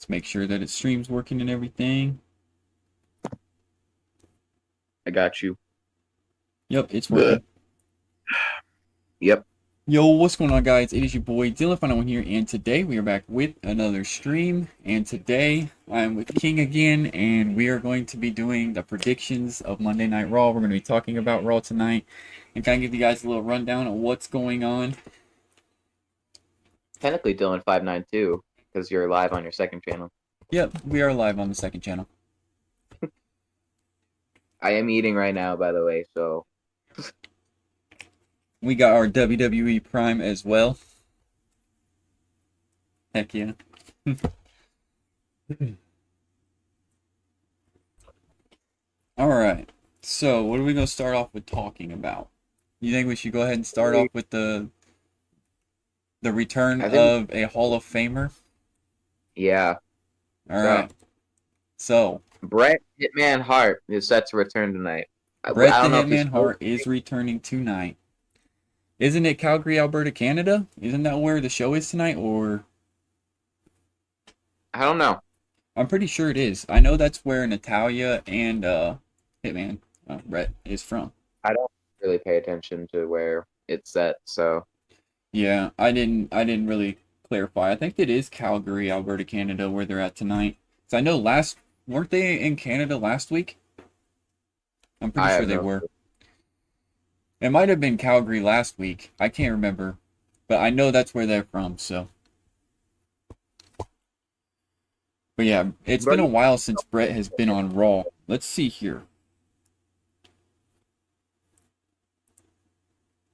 Let's make sure that its stream's working and everything. I got you. Yep, it's working. Yep. Yo, what's going on, guys? It is your boy Dylan, Final One here, and today we are back with another stream. And today I am with King again, and we are going to be doing the predictions of Monday Night Raw. We're going to be talking about Raw tonight, and kind of give you guys a little rundown of what's going on. Technically Dylan 592 because you're live on your second channel. Yep, we are live on the second channel. I am eating right now, by the way, so We got our WWE Prime as well. Heck yeah. Alright, so what are we going to start off with talking about? You think we should go ahead and start off with the return of a Hall of Famer? Yeah. Alright. So Bret Hitman Hart is set to return tonight. Bret the Hitman Hart is returning tonight. Isn't it Calgary, Alberta, Canada? Isn't that where the show is tonight, or? I don't know. I'm pretty sure it is. I know that's where Natalya and Hitman Bret is from. I don't really pay attention to where it's set, so. Yeah, I didn't really clarify. I think it is Calgary, Alberta, Canada, where they're at tonight. So I know weren't they in Canada last week? I'm pretty sure they were. It might have been Calgary last week. I can't remember. But I know that's where they're from, so. But yeah, it's been a while since Bret has been on Raw. Let's see here.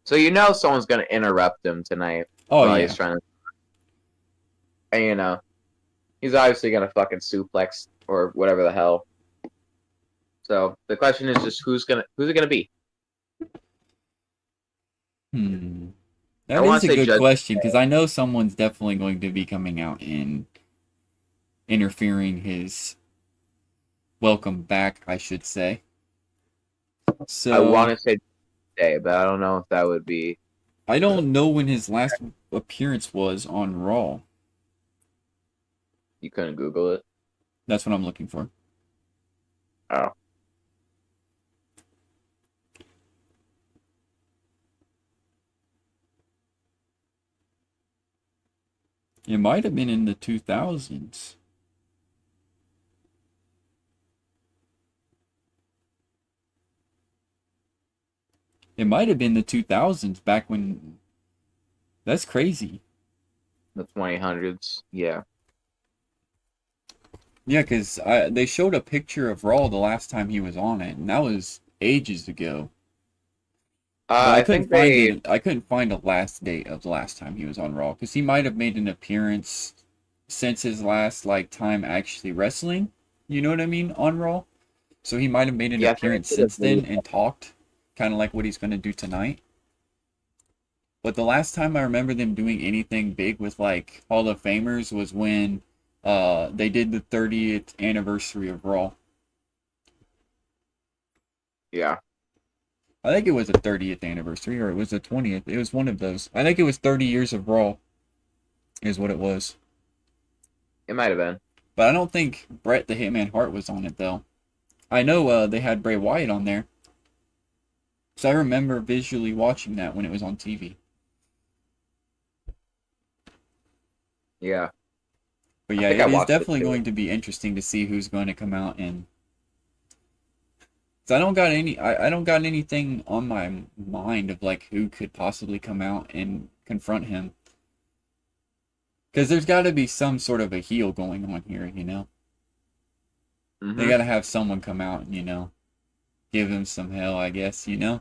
So you know someone's going to interrupt him tonight. Oh, yeah. He's trying to... And you know, he's obviously going to fucking suplex or whatever the hell. So the question is just who's it going to be? That is a good question, because I know someone's definitely going to be coming out and interfering his welcome back, I should say. So I want to say today, but I don't know if that would be. I don't know when his last appearance was on Raw. You couldn't Google it? That's what I'm looking for. Oh. It might have been in the 2000s. It might have been the 2000s, back when... That's crazy. The 2000s, yeah. Yeah, because they showed a picture of Raw the last time he was on it, and that was ages ago. I couldn't find a last date of the last time he was on Raw, because he might have made an appearance since his last time actually wrestling. You know what I mean, on Raw. So he might have made an appearance since then and talked, kind of like what he's going to do tonight. But the last time I remember them doing anything big with Hall of Famers was when they did the 30th anniversary of Raw. Yeah. I think it was the 30th anniversary, or it was the 20th. It was one of those. I think it was 30 years of Raw, is what it was. It might have been. But I don't think Bret the Hitman Hart was on it, though. I know they had Bray Wyatt on there. So I remember visually watching that when it was on TV. Yeah. But yeah, it is definitely going to be interesting to see who's going to come out and... I don't got anything on my mind of who could possibly come out and confront him. Because there's got to be some sort of a heel going on here, you know? Mm-hmm. They got to have someone come out and, give him some hell, I guess, you know?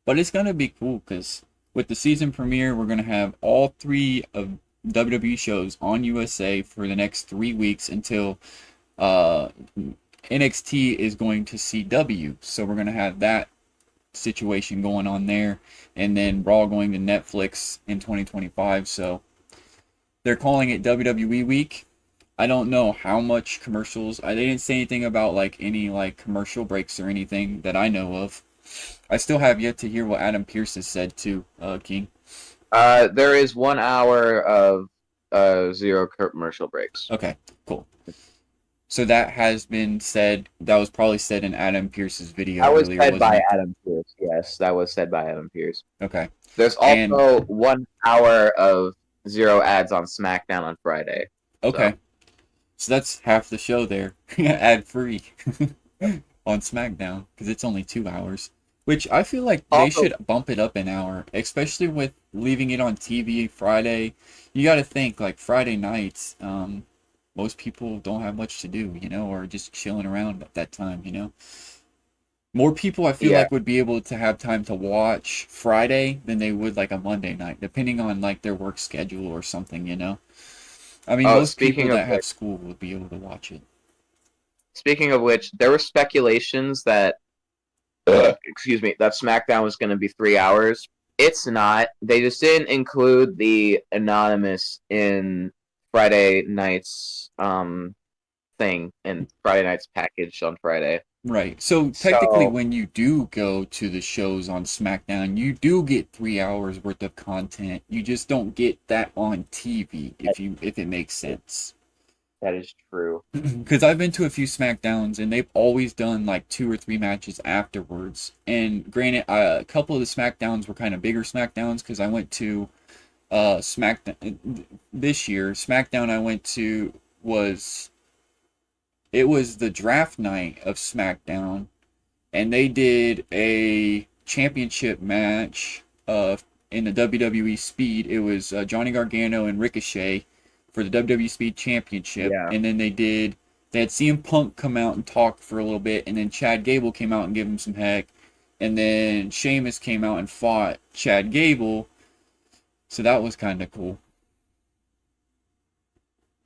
But it's going to be cool, because with the season premiere, we're going to have all 3 of WWE shows on USA for the next 3 weeks until NXT is going to CW. So we're going to have that situation going on there. And then Raw going to Netflix in 2025. So they're calling it WWE Week. I don't know how much commercials. They didn't say anything about any commercial breaks or anything that I know of. I still have yet to hear what Adam Pearce has said too, King. There is 1 hour of 0 commercial breaks. Okay, cool. So that has been said. That was probably said in Adam Pearce's video That was earlier, said wasn't by it? Adam Pearce. Yes, that was said by Adam Pearce. Okay. There's And also 1 hour of 0 ads on SmackDown on Friday. okay. So that's half the show there, ad free on SmackDown because it's only 2 hours. Which I feel like they should bump it up an hour, especially with leaving it on TV Friday. You got to think like Friday nights. Most people don't have much to do, or just chilling around at that time, More people I feel like would be able to have time to watch Friday than they would like a Monday night, depending on like their work schedule or something, I mean, most people that have school would be able to watch it. Speaking of which, there were speculations that excuse me, that SmackDown was going to be 3 hours. It's not. They just didn't include the anonymous in Friday night's thing in Friday night's package on Friday. Right. So technically, when you do go to the shows on SmackDown, you do get 3 hours worth of content. You just don't get that on TV, if it makes sense. That is true. Because I've been to a few SmackDowns, and they've always done like 2 or 3 matches afterwards. And granted, a couple of the SmackDowns were kind of bigger SmackDowns, because I went to SmackDown this year. SmackDown I went to was the draft night of SmackDown, and they did a championship match in the WWE Speed. It was Johnny Gargano and Ricochet for the WWE Speed Championship, and then they had CM Punk come out and talk for a little bit, and then Chad Gable came out and gave him some heck, and then Sheamus came out and fought Chad Gable, so that was kind of cool.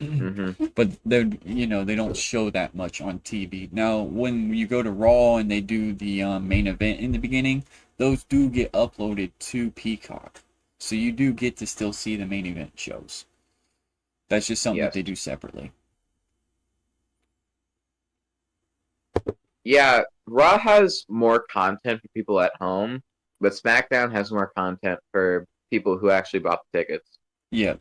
Mm-hmm. But they don't show that much on TV. Now, when you go to Raw and they do the main event in the beginning, those do get uploaded to Peacock, so you do get to still see the main event shows. That's just something that they do separately. Yeah, Raw has more content for people at home, but SmackDown has more content for people who actually bought the tickets. Yeah.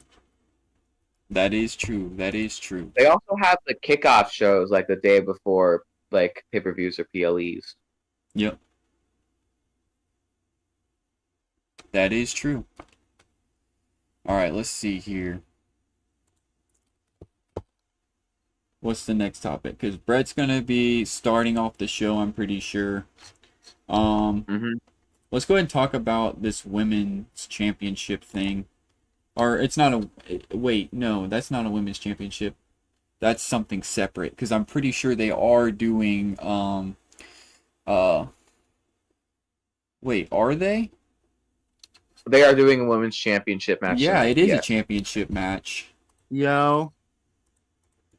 That is true. That is true. They also have the kickoff shows like the day before, like pay-per-views or PLEs. Yep. That is true. All right, let's see here. What's the next topic? Because Bret's going to be starting off the show, I'm pretty sure. Let's go ahead and talk about this women's championship thing. Or it's not a... Wait, no, that's not a women's championship. That's something separate. Because I'm pretty sure they are doing... Wait, are they? They are doing a women's championship match. Yeah, tonight. It is a championship match. Yo.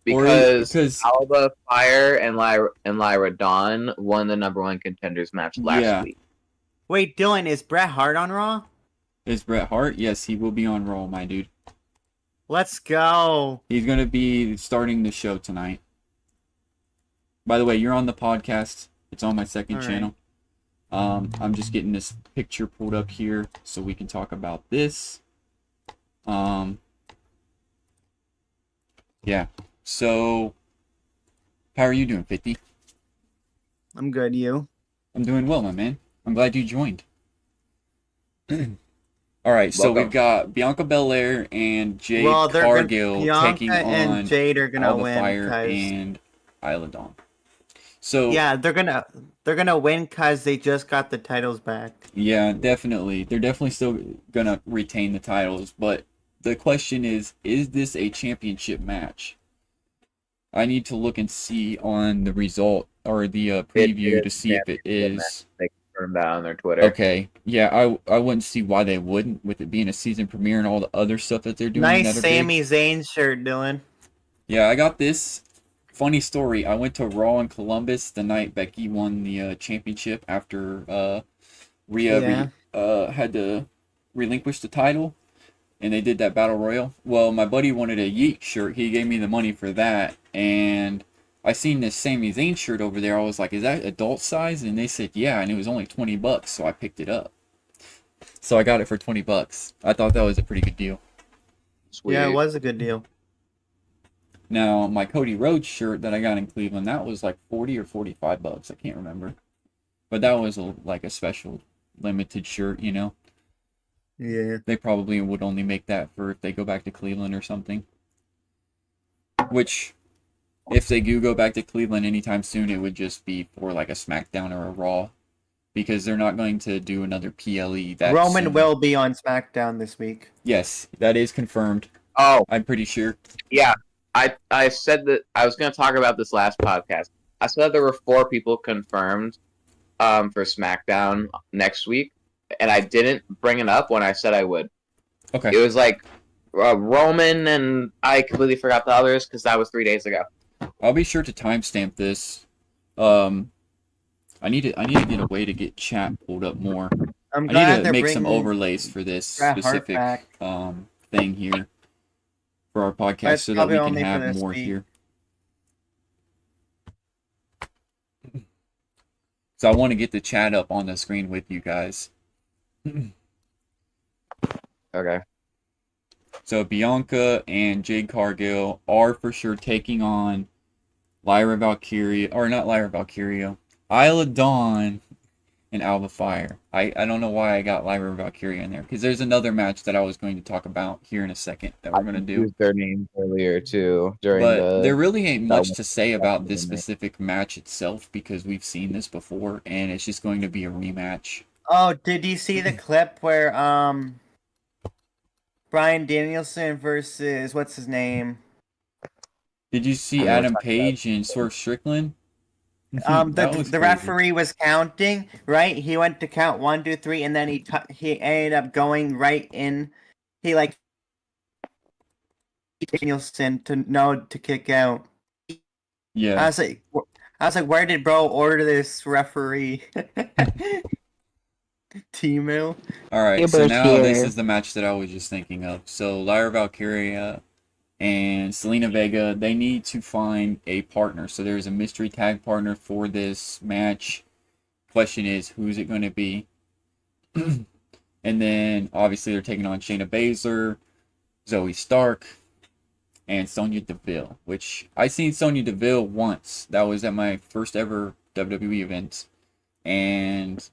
Because Alba, Fire, and Lyra Dawn won the #1 contenders match last week. Wait, Dylan, is Bret Hart on Raw? Is Bret Hart? Yes, he will be on Raw, my dude. Let's go. He's going to be starting the show tonight. By the way, you're on the podcast. It's on my second channel. I'm just getting this picture pulled up here so we can talk about this. Yeah. So, how are you doing, 50? I'm good, you? I'm doing well, my man. I'm glad you joined. Alright, so we've got Bianca Belair and Jade Cargill taking on and Jade are gonna Alba win Fire and Isla Dawn. So yeah, they're gonna win because they just got the titles back. Yeah, definitely. They're definitely still gonna retain the titles, but the question is this a championship match? I need to look and see on the result or the preview to see if it is. They confirmed that on their Twitter. Okay, yeah, I wouldn't see why they wouldn't, with it being a season premiere and all the other stuff that they're doing. Nice Sami Zayn shirt, Dylan. Yeah, I got this. Funny story. I went to Raw in Columbus the night Becky won the championship after Rhea had to relinquish the title. And they did that battle royal. Well, my buddy wanted a Yeet shirt. He gave me the money for that. And I seen this Sami Zayn shirt over there. I was like, is that adult size? And they said, yeah. And it was only $20. So I picked it up. So I got it for $20. I thought that was a pretty good deal. Sweet. Yeah, it was a good deal. Now, my Cody Rhodes shirt that I got in Cleveland, that was like 40 or $45. I can't remember. But that was like a special limited shirt, you know? Yeah. They probably would only make that for if they go back to Cleveland or something. Which, if they do go back to Cleveland anytime soon, it would just be for like a SmackDown or a Raw. Because they're not going to do another PLE that Roman soon. will be on SmackDown this week. Yes, that is confirmed. Oh, I'm pretty sure. yeah. I said that I was going to talk about this last podcast. I said there were 4 people confirmed for SmackDown next week, and I didn't bring it up when I said I would. Okay. It was like Roman, and I completely forgot the others because that was 3 days ago. I'll be sure to timestamp this. I need to get a way to get chat pulled up more. I need to make some overlays for this specific thing here for our podcast so that we can have more here. So I want to get the chat up on the screen with you guys. Okay. So Bianca and Jade Cargill are for sure taking on Lyra Valkyria, or not Lyra Valkyria, Isla Dawn and Alba Fire. I don't know why I got Lyra Valkyria in there, because there's another match that I was going to talk about here in a second that we're going to do. Used their names earlier too But there really ain't much to say about this specific match itself because we've seen this before, and it's just going to be a rematch. Oh, did you see the clip where Bryan Danielson versus what's his name? Did you see Adam Page and Swerve Strickland? The referee was counting, right? He went to count 1, 2, 3, and then he ended up going right in. He like Danielson to kick out. Yeah. I was like, where did bro order this referee? T-mail. Alright, so now this is the match that I was just thinking of. So Lyra Valkyria and Zelina Vega, they need to find a partner. So there's a mystery tag partner for this match. Question is, who's it going to be? And then, obviously, they're taking on Shayna Baszler, Zoe Stark, and Sonya Deville. Which, I seen Sonya Deville once. That was at my first ever WWE event. And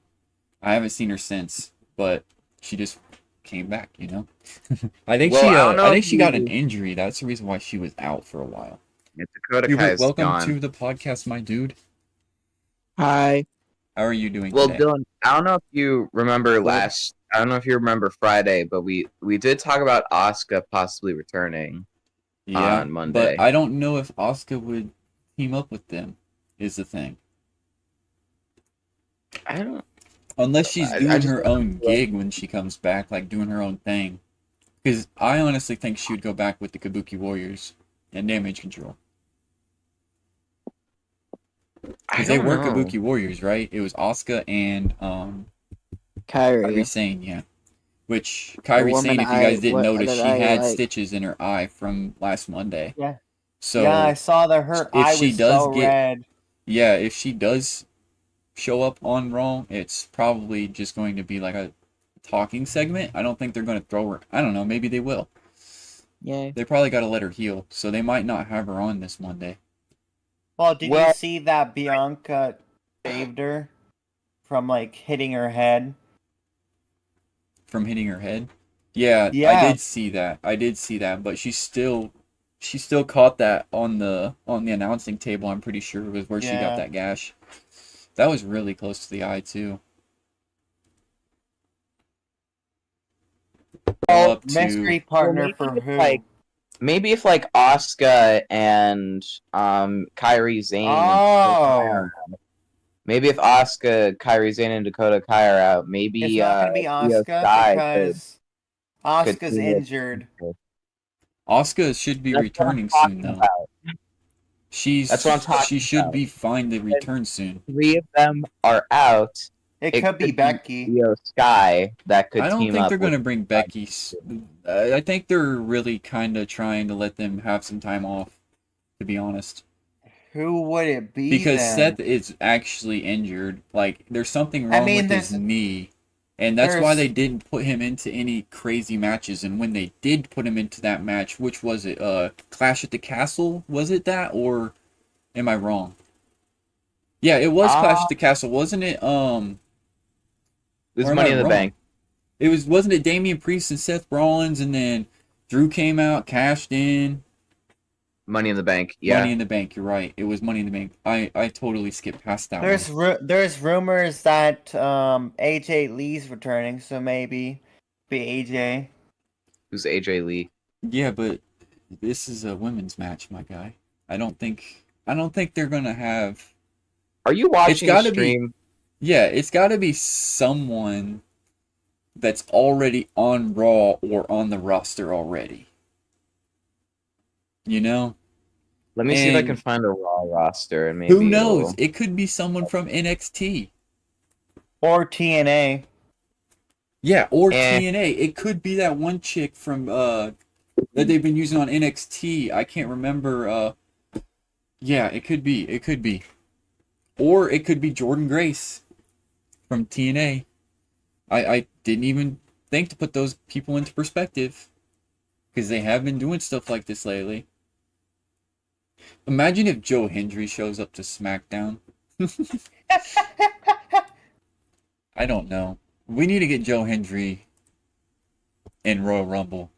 I haven't seen her since. But she just came back, you know. I think she got an injury. That's the reason why she was out for a while. Hubert, welcome to the podcast, my dude. Hi. How are you doing well, today? Dylan, I don't know if you remember Friday, but we did talk about Auska possibly returning on Monday. But I don't know if Auska would team up with them, is the thing. I don't. Unless she's doing her own gig when she comes back, like doing her own thing. Because I honestly think she would go back with the Kabuki Warriors and Damage Control. Because they were Kabuki Warriors, right? It was Auska and Kairi Sane, yeah. Which, Kairi Sane, if you guys didn't notice, she had stitches in her eye from last Monday. Yeah. So yeah, I saw that her eye was so red. Yeah, if she does show up on Raw, it's probably just going to be like a talking segment. I don't think they're going to throw her. I don't know, maybe they will. Yeah. They probably got to let her heal, so they might not have her on this Monday. Well, did you see that Bianca saved her from like hitting her head? From hitting her head? Yeah, I did see that. But she still caught that on the announcing table. I'm pretty sure was where she got that gash. That was really close to the eye too. Mystery partner for who? Maybe if like Auska and Kairi Sane. Oh. Maybe if Auska, Kairi Sane, and Dakota Kai are out, maybe it's not gonna be Auska because Auska's injured. Auska should be returning soon though. She should be fine to return soon. 3 of them are out. It could be Becky. Sky that could. I don't think they're going to bring Becky. I think they're really kind of trying to let them have some time off. To be honest. Who would it be? Because then? Seth is actually injured. Like there's something wrong with his knee, And that's why they didn't put him into any crazy matches. And when they did put him into that match, which was it? Clash at the Castle? Was it that? Or am I wrong? Yeah, it was Clash at the Castle, wasn't it? It was Money in the Bank. Wasn't it Damian Priest and Seth Rollins, and then Drew came out, cashed in. Money in the Bank, yeah. Money in the Bank, you're right. It was Money in the Bank. I totally skipped past that one. There's rumors that AJ Lee's returning, so maybe be AJ. Who's AJ Lee? Yeah, but this is a women's match, my guy. I don't think they're gonna have. Are you watching the stream? Yeah, it's got to be someone that's already on Raw or on the roster already. You know? Let me see if I can find a Raw roster. And maybe who knows? It could be someone from NXT. Or TNA. Yeah, or TNA. It could be that one chick from that they've been using on NXT. I can't remember. Yeah, it could be. It could be. Or it could be Jordan Grace from TNA. I didn't even think to put those people into perspective, because they have been doing stuff like this lately. Imagine if Joe Hendry shows up to SmackDown. I don't know. We need to get Joe Hendry in Royal Rumble.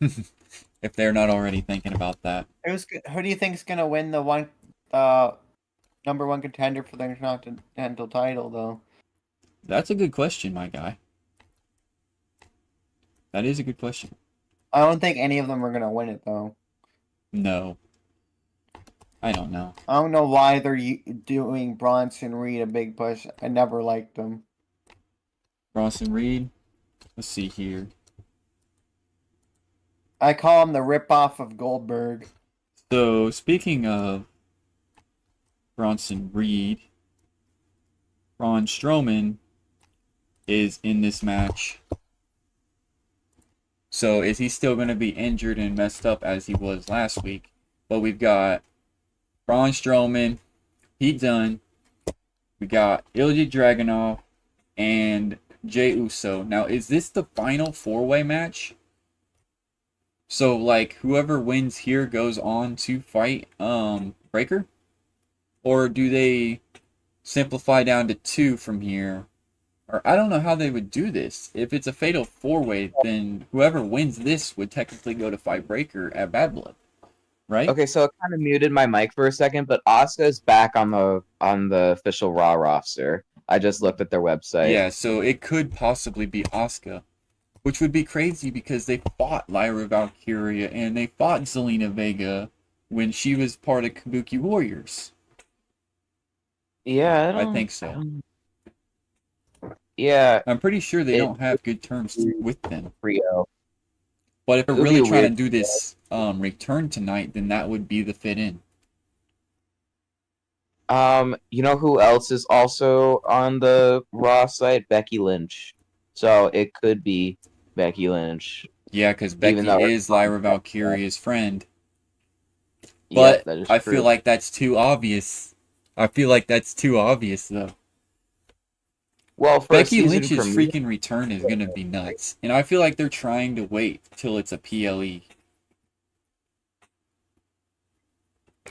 If they're not already thinking about that. Who do you think is going to win the number one contender for the Intercontinental title, though? That's a good question, my guy. That is a good question. I don't think any of them are going to win it, though. No. I don't know. I don't know why they're doing Bronson Reed a big push. I never liked him. Bronson Reed? Let's see here. I call him the ripoff of Goldberg. So, speaking of Bronson Reed, Braun Strowman is in this match. So, is he still going to be injured and messed up as he was last week? But we've got Braun Strowman, Pete Dunne, we got Ilja Dragunov, and Jey Uso. Now, is this the final four-way match? So, like, whoever wins here goes on to fight Breaker? Or do they simplify down to two from here? Or I don't know how they would do this. If it's a fatal four-way, then whoever wins this would technically go to fight Breaker at Bad Blood, right? Okay, so it kind of muted my mic for a second, but Auska is back on the official Raw roster. I just looked at their website. Yeah, so it could possibly be Auska, which would be crazy because they fought Lyra Valkyria and they fought Zelina Vega when she was part of Kabuki Warriors. Yeah, I think so. Yeah. I'm pretty sure they don't have good terms with them. Rio. But if they're really trying to do this return tonight, then that would be the fit in. You know who else is also on the Raw site? Becky Lynch. So it could be Becky Lynch. Yeah, because Becky is Lyra Valkyria's friend. But yeah, I feel like that's too obvious. Though. Well, Becky Lynch's freaking return is going to be nuts. And I feel like they're trying to wait till it's a PLE.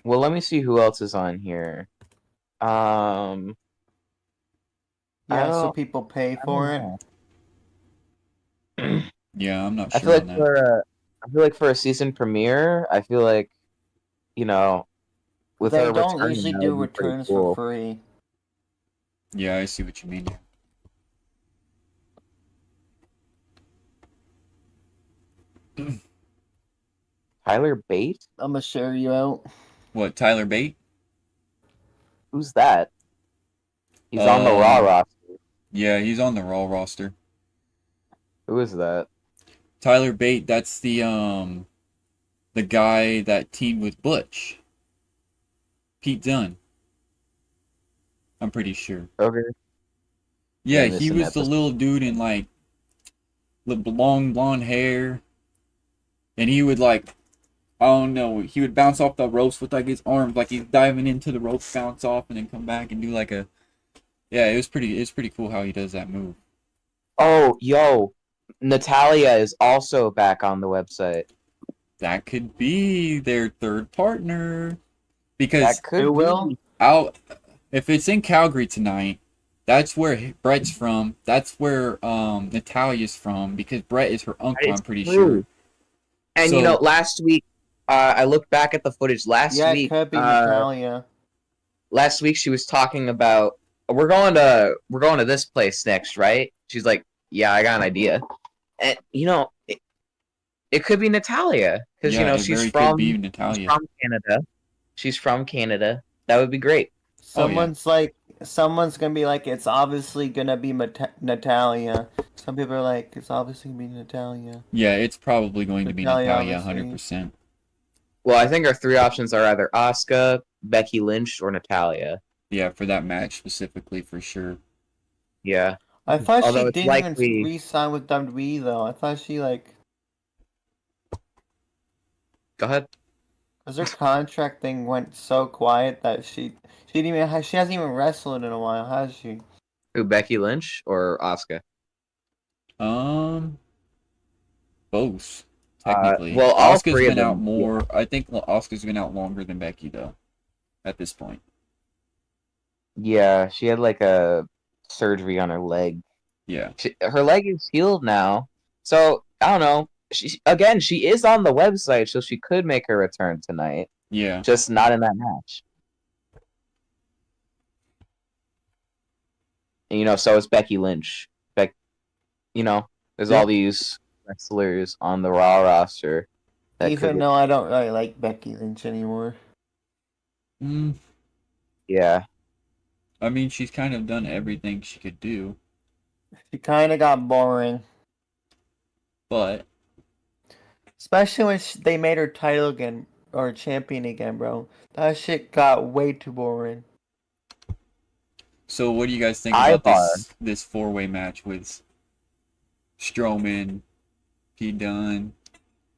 Well, let me see who else is on here. Yeah, so people pay for it. Yeah, I'm not sure. I feel like for a season premiere, I feel like, you know, with they don't usually do returns for free. Yeah, I see what you mean. Tyler Bate? I'm gonna share you out. What, Tyler Bate? Who's that? He's on the Raw roster. Yeah, he's on the Raw roster. Who is that? Tyler Bate, that's the guy that teamed with Butch. Pete Dunne. I'm pretty sure. Okay. Yeah, he was the little dude in like the long blonde hair. And he would like, I don't know, he would bounce off the ropes with like his arms, like he's diving into the ropes, bounce off, and then come back and do like a, yeah, it was pretty cool how he does that move. Oh, yo, Natalya is also back on the website. That could be their third partner. Because That could will. if it's in Calgary tonight, that's where Bret's from. That's where Natalya's from. Because Bret is her uncle, I'm pretty sure. And So, last week, I looked back at the footage. Last Yeah, it week, could be Natalya. last week she was talking about we're going to this place next, right? She's like, yeah, I got an idea, and it could be Natalya because yeah, it she's very from could be Natalya. Canada. She's from Canada. That would be great. Someone's gonna be like, it's obviously gonna be Natalya. Some people are like, it's obviously gonna be Natalya. Yeah, it's probably going to be Natalya, 100%. Well, I think our three options are either Auska, Becky Lynch, or Natalya. Yeah, for that match specifically, for sure. Yeah. I thought Although she it's didn't likely- even re-sign with WWE though. I thought she like, Go ahead. because her contract thing went so quiet that she hasn't even wrestled in a while, has she? Who, Becky Lynch or Auska? Both technically. well, all Asuka's three of been them, out more. I think Asuka's been out longer than Becky though. At this point. Yeah, she had like a surgery on her leg. Yeah. Her leg is healed now, so I don't know. She is on the website, so she could make her return tonight. Yeah. Just not in that match. And, so is Becky Lynch. There's all these wrestlers on the Raw roster. Even though I don't really like Becky Lynch anymore. Yeah. I mean, she's kind of done everything she could do. She kind of got boring. But especially when they made her title again, or champion again, bro. That shit got way too boring. So what do you guys think about this four-way match with Strowman, Pete Dunne,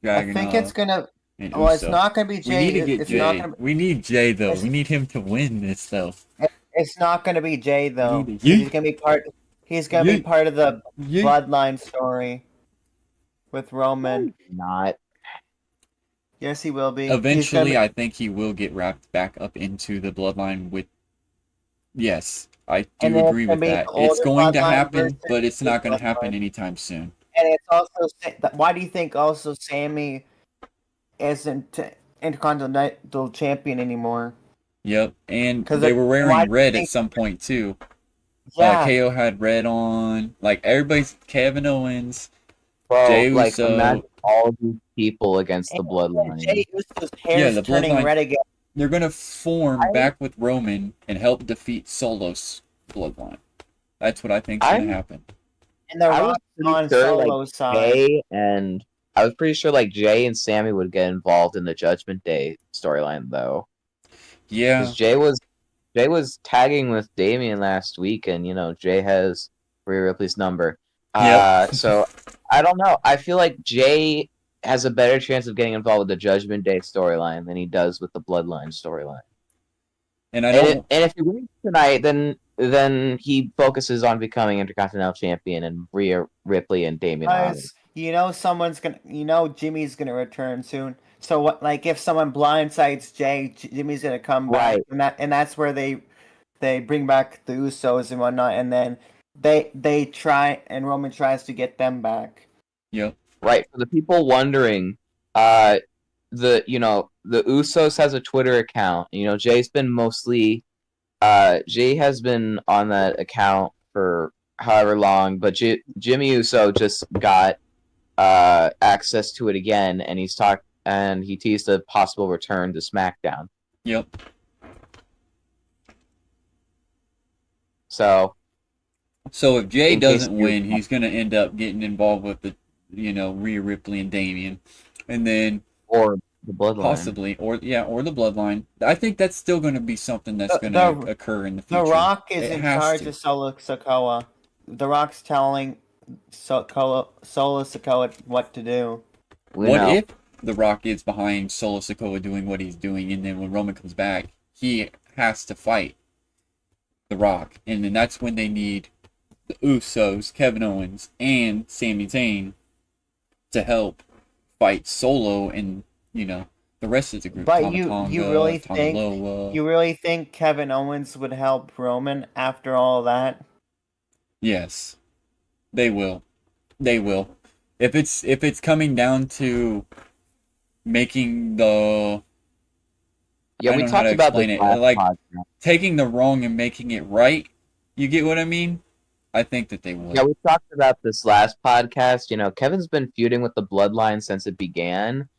Dragunov? I think it's gonna. And Well, Uso. it's not gonna be Jay. We need to get Jay. We need Jay though. We need him to win this though. It's not gonna be Jay though. He's gonna be part. He's gonna be part of the Bloodline story with Roman. Not. Yes, he will be. Eventually, I think he will get wrapped back up into the Bloodline with. Yes, I do agree with that. It's going to happen, but it's not going to happen anytime soon. And it's also. Why do you think also Sammy isn't Intercontinental Champion anymore? Yep, and they were wearing red at some point too. Yeah. KO had red on. Like everybody's Kevin Owens. Well, Jey Uso. Imagine all these people against the Bloodline. Jey Uso's hair is turning red again. They're gonna form back with Roman and help defeat Solo's Bloodline. That's what I think's gonna happen. And the Rock's on Solo's side. I was pretty sure Jay and Sammy would get involved in the Judgment Day storyline though. Yeah. Because Jay was tagging with Damian last week, and Jay has Rhea Ripley's number. So I don't know. I feel like Jay has a better chance of getting involved with the Judgment Day storyline than he does with the Bloodline storyline. And if he wins tonight, then he focuses on becoming Intercontinental Champion, and Rhea Ripley and Damian. Someone's gonna. Jimmy's gonna return soon. So what? If someone blindsides Jay, Jimmy's gonna come back, and that's where they bring back the Usos and whatnot, and then they try, and Roman tries to get them back. Yep. Right. For the people wondering, the Usos has a Twitter account. Jay's been mostly, Jay has been on that account for however long, but Jimmy Uso just got access to it again, and he teased a possible return to SmackDown. Yep. So if Jay doesn't win, he's gonna end up getting involved with the, Rhea Ripley and Damian, and then or the Bloodline, possibly, or the Bloodline. I think that's still gonna be something that's gonna occur in the future. The Rock is in charge of Solo Sikoa. The Rock's telling Solo Sikoa what to do. What if The Rock is behind Solo Sikoa doing what he's doing, and then when Roman comes back, he has to fight The Rock, and then that's when they need the Usos, Kevin Owens, and Sami Zayn to help fight Solo and, the rest of the group. But Tama you Tonga, really Tama think Loa. you really think Kevin Owens would help Roman after all that? Yes, they will. They will. If it's coming down to making the Yeah, I we don't know how talked to about this explain it. last Like podcast. taking the wrong and making it right. You get what I mean? I think that they would. Yeah, we talked about this last podcast. You know, Kevin's been feuding with the Bloodline since it began,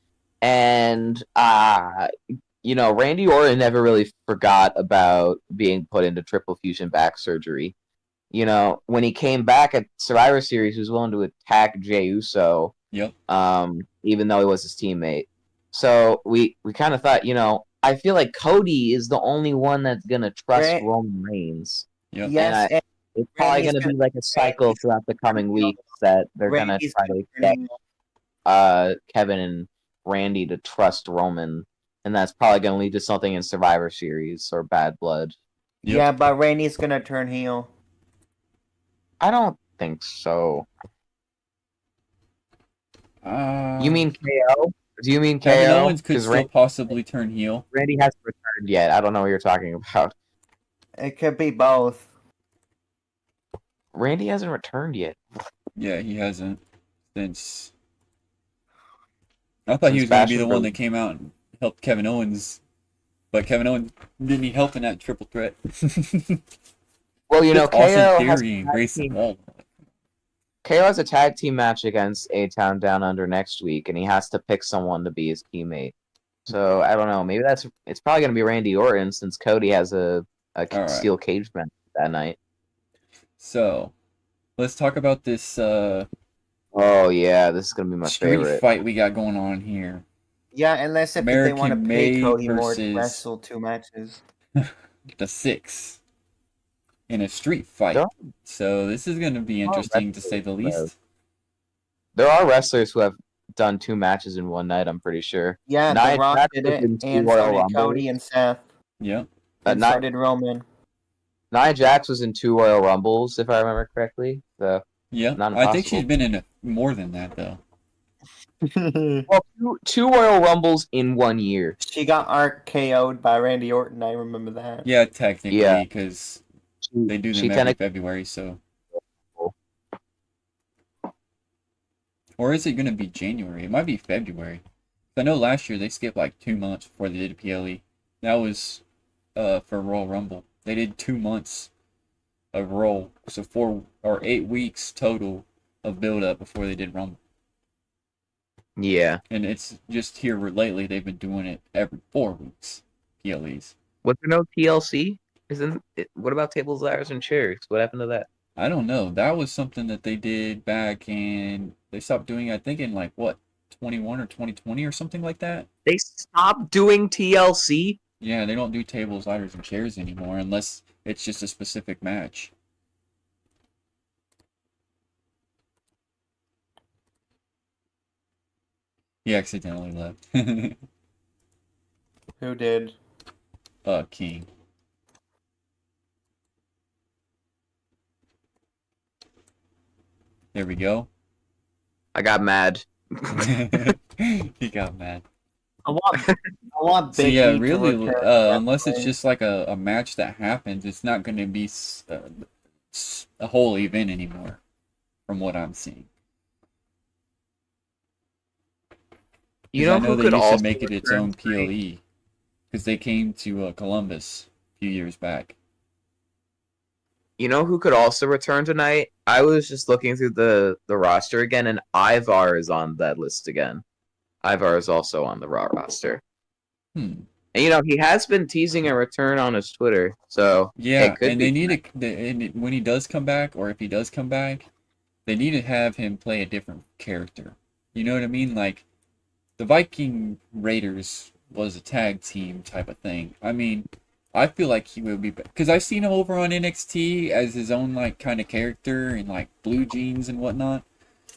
and Randy Orton never really forgot about being put into triple fusion back surgery. You know, when he came back at Survivor Series, he was willing to attack Jey Uso. Yep. Even though he was his teammate. So we kind of thought, I feel like Cody is the only one that's gonna trust Roman Reigns. Yep. Yes, And it's probably gonna be like a cycle throughout the coming weeks that they're gonna try to get Kevin and Randy to trust Roman, and that's probably gonna lead to something in Survivor Series or Bad Blood. Yep. Yeah, but Randy's gonna turn heel. I don't think so. You mean KO? Do you mean Kevin KO? Owens could still possibly turn heel. Randy hasn't returned yet. I don't know what you're talking about. It could be both. Randy hasn't returned yet. Yeah, he hasn't since. I thought he was going to be the one that came out and helped Kevin Owens, but Kevin Owens didn't need help in that triple threat. Well, KO has a tag team match against A-Town Down Under next week, and he has to pick someone to be his teammate. So I don't know. Maybe it's probably going to be Randy Orton since Cody has a steel cage match that night. So let's talk about this. Oh yeah, this is going to be my favorite street fight we got going on here. Yeah, unless if they want to pay Cody more to wrestle 2 matches. The 6 in a street fight. So this is going to be interesting to say the least. There are wrestlers who have done 2 matches in one night, I'm pretty sure. Yeah, The Rock did it, and so did Cody and Seth. Yep. And so did Roman. Nia Jax was in 2 Royal Rumbles, if I remember correctly. So yeah, I think she's been in more than that, though. Well, 2 Royal Rumbles in 1 year. She got RKO'd by Randy Orton, I remember that. Yeah, technically, because they do them every February, so... Or is it going to be January? It might be February. I know last year they skipped like 2 months before they did PLE. That was for Royal Rumble. They did 2 months of Roll, so 4 or 8 weeks total of build-up before they did Rumble. Yeah. And it's just here lately they've been doing it every 4 weeks, PLEs. Was there no TLC? What about tables, ladders, and chairs? What happened to that? I don't know. That was something that they did back in... They stopped doing, I think, in like, what, 21 or 2020 or something like that? They stopped doing TLC? Yeah, they don't do tables, ladders, and chairs anymore unless it's just a specific match. He accidentally left. Who did? King. There we go. I got mad. He got mad. I want Big so yeah, really, unless it's just like a match that happens, it's not going to be a whole event anymore, from what I'm seeing. You know, I know they used to make it its own PLE, because they came to Columbus a few years back. You know who could also return tonight? I was just looking through the roster again, and Ivar is on that list again. Ivar is also on the Raw roster. And he has been teasing a return on his Twitter, so yeah. And they need when he does come back, or if he does come back, they need to have him play a different character. You know what I mean? Like the Viking Raiders was a tag team type of thing. I mean, I feel like he will be, because I've seen him over on NXT as his own like kind of character in like blue jeans and whatnot.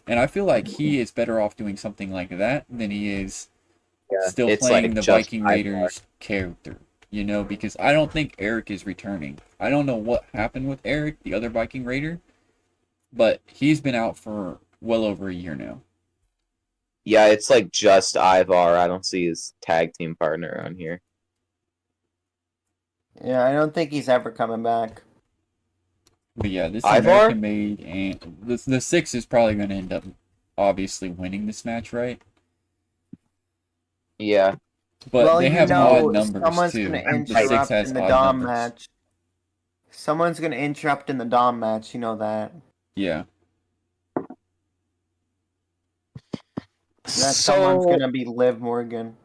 And I feel like he is better off doing something like that than he is still playing the Viking Raiders character, because I don't think Eric is returning. I don't know what happened with Eric, the other Viking Raider, but he's been out for well over a year now. Yeah, it's like just Ivar. I don't see his tag team partner on here. Yeah, I don't think he's ever coming back. But yeah, this Ivar? American made, and the 6 is probably going to end up obviously winning this match, right? Yeah. But they have odd numbers someone's too. gonna The 6 interrupt has in the odd Dom numbers. match. Someone's gonna interrupt in the Dom match. You know that. Yeah. Someone's gonna be Liv Morgan.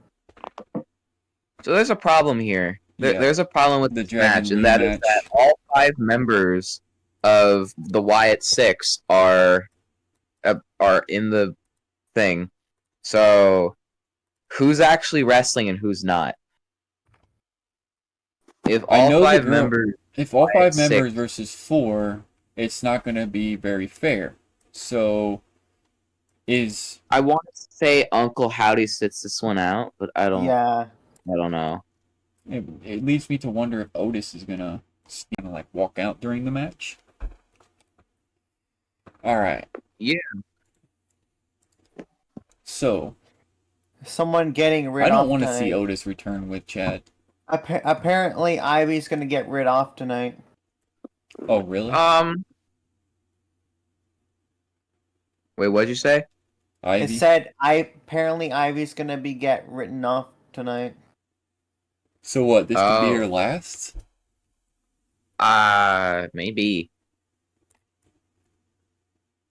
So there's a problem here. There's a problem with this match, and that is that all 5 members of the Wyatt 6 are in the thing. So who's actually wrestling and who's not? If all 5 members versus 4, it's not going to be very fair. So I want to say Uncle Howdy sits this one out, but I don't. Yeah. I don't know. It leads me to wonder if Otis is gonna like walk out during the match. All right. Yeah. So. Someone getting rid. I don't want to see Otis return with Chad. Apparently, Ivy's gonna get rid off tonight. Oh really? Wait, what'd you say? Ivy? It said apparently Ivy's gonna get written off tonight. So what? This could be her last? Maybe.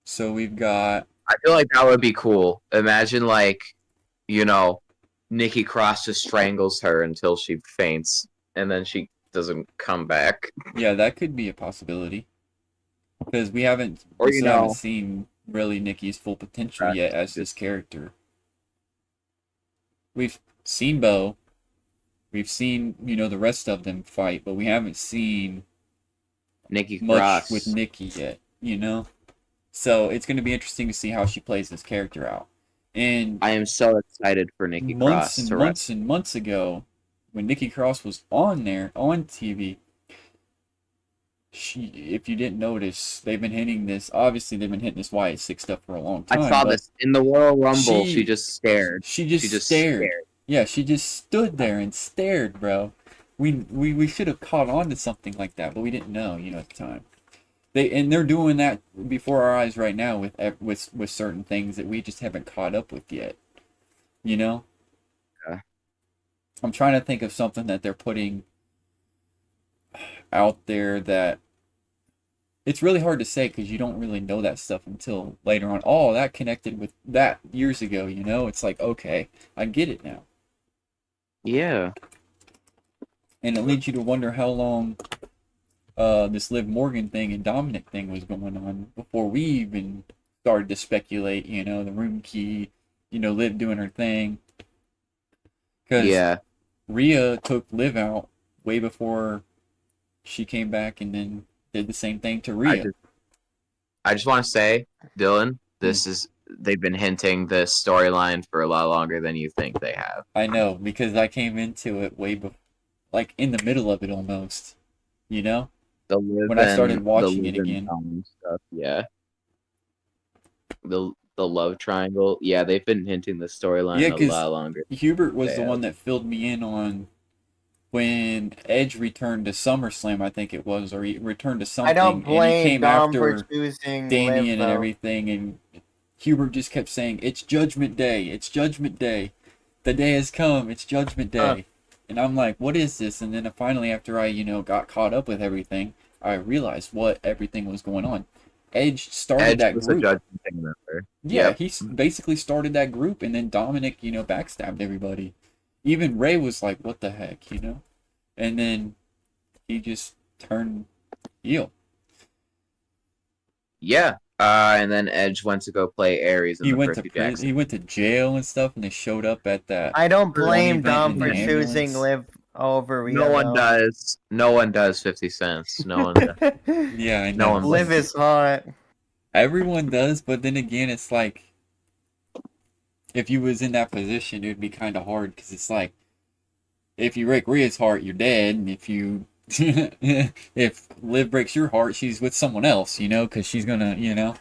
So we've got. I feel like that would be cool. Imagine Nikki Cross just strangles her until she faints, and then she doesn't come back. Yeah, that could be a possibility. Because we haven't seen really Nikki's full potential yet as this character. We've seen Bo. We've seen, the rest of them fight, but we haven't seen Nikki much with Nikki yet, So it's going to be interesting to see how she plays this character out. And I am so excited for Nikki Cross. Months and months ago, when Nikki Cross was on TV, if you didn't notice, they've been hitting this. Obviously, they've been hitting this Wyatt 6 stuff for a long time. I saw this in the Royal Rumble. She just stared. She just stared. Yeah, she just stood there and stared, bro. We should have caught on to something like that, but we didn't know, at the time. They're doing that before our eyes right now with certain things that we just haven't caught up with yet. Yeah. I'm trying to think of something that they're putting out there that it's really hard to say because you don't really know that stuff until later on. Oh, that connected with that years ago, It's like, okay, I get it now. Yeah. And it leads you to wonder how long this Liv Morgan thing and Dominik thing was going on before we even started to speculate, the room key, Liv doing her thing. Because Rhea took Liv out way before she came back and then did the same thing to Rhea. I just want to say, Dylan, they've been hinting this storyline for a lot longer than you think they have. I know, because I came into it way before, like in the middle of it almost, when I started watching it again. Stuff, yeah. The love triangle, yeah, they've been hinting the storyline a lot longer. Hubert was the one that filled me in on when Edge returned to SummerSlam, I think it was, or he returned to something. I don't blame and he came Dom after for choosing Damien Liv, and everything, and Hubert just kept saying, "It's Judgment Day. It's Judgment Day. The day has come. It's Judgment Day." And I'm like, "What is this?" And then finally, after I, got caught up with everything, I realized what everything was going on. Edge started that group. A Judgment Day member. Yeah, he basically started that group, and then Dominik, backstabbed everybody. Even Ray was like, "What the heck," And then he just turned heel. Yeah. And then Edge went to go play Aries. He went to prison. He went to jail and stuff, and they showed up at that. I don't blame Dom for choosing Liv over Rhea. No one does. No one does. 50 cents. No one does. Yeah, I know. Liv is hot. Everyone does, but then again, it's like if you was in that position, it would be kind of hard because it's like if you break Rhea's heart, you're dead, and if you If Liv breaks your heart, she's with someone else, you know, because she's gonna, you know.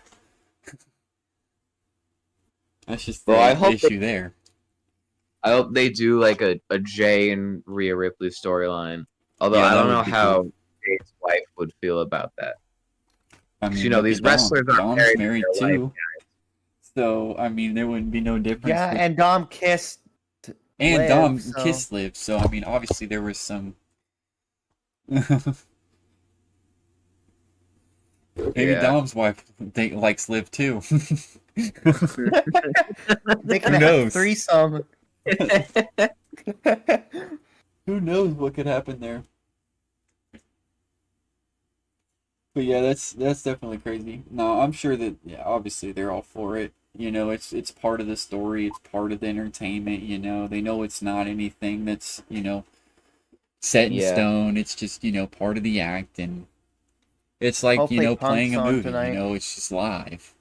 That's just the issue there. I hope they do like a Jay and Rhea Ripley storyline. Although I don't know how Jade's wife would feel about that. I mean, you know, these wrestlers Dom's married too. So, I mean, there wouldn't be no difference. Yeah, and Dom kissed Liv, so, I mean, obviously there was some... Maybe Dom's wife likes Liv too. They can have a threesome. Who knows what could happen there? But yeah, that's definitely crazy. No, I'm sure that obviously they're all for it. You know, it's part of the story. It's part of the entertainment. You know, they know it's not anything that's set in stone. It's just part of the act, and it's like Hopefully playing a movie. Tonight. It's just live.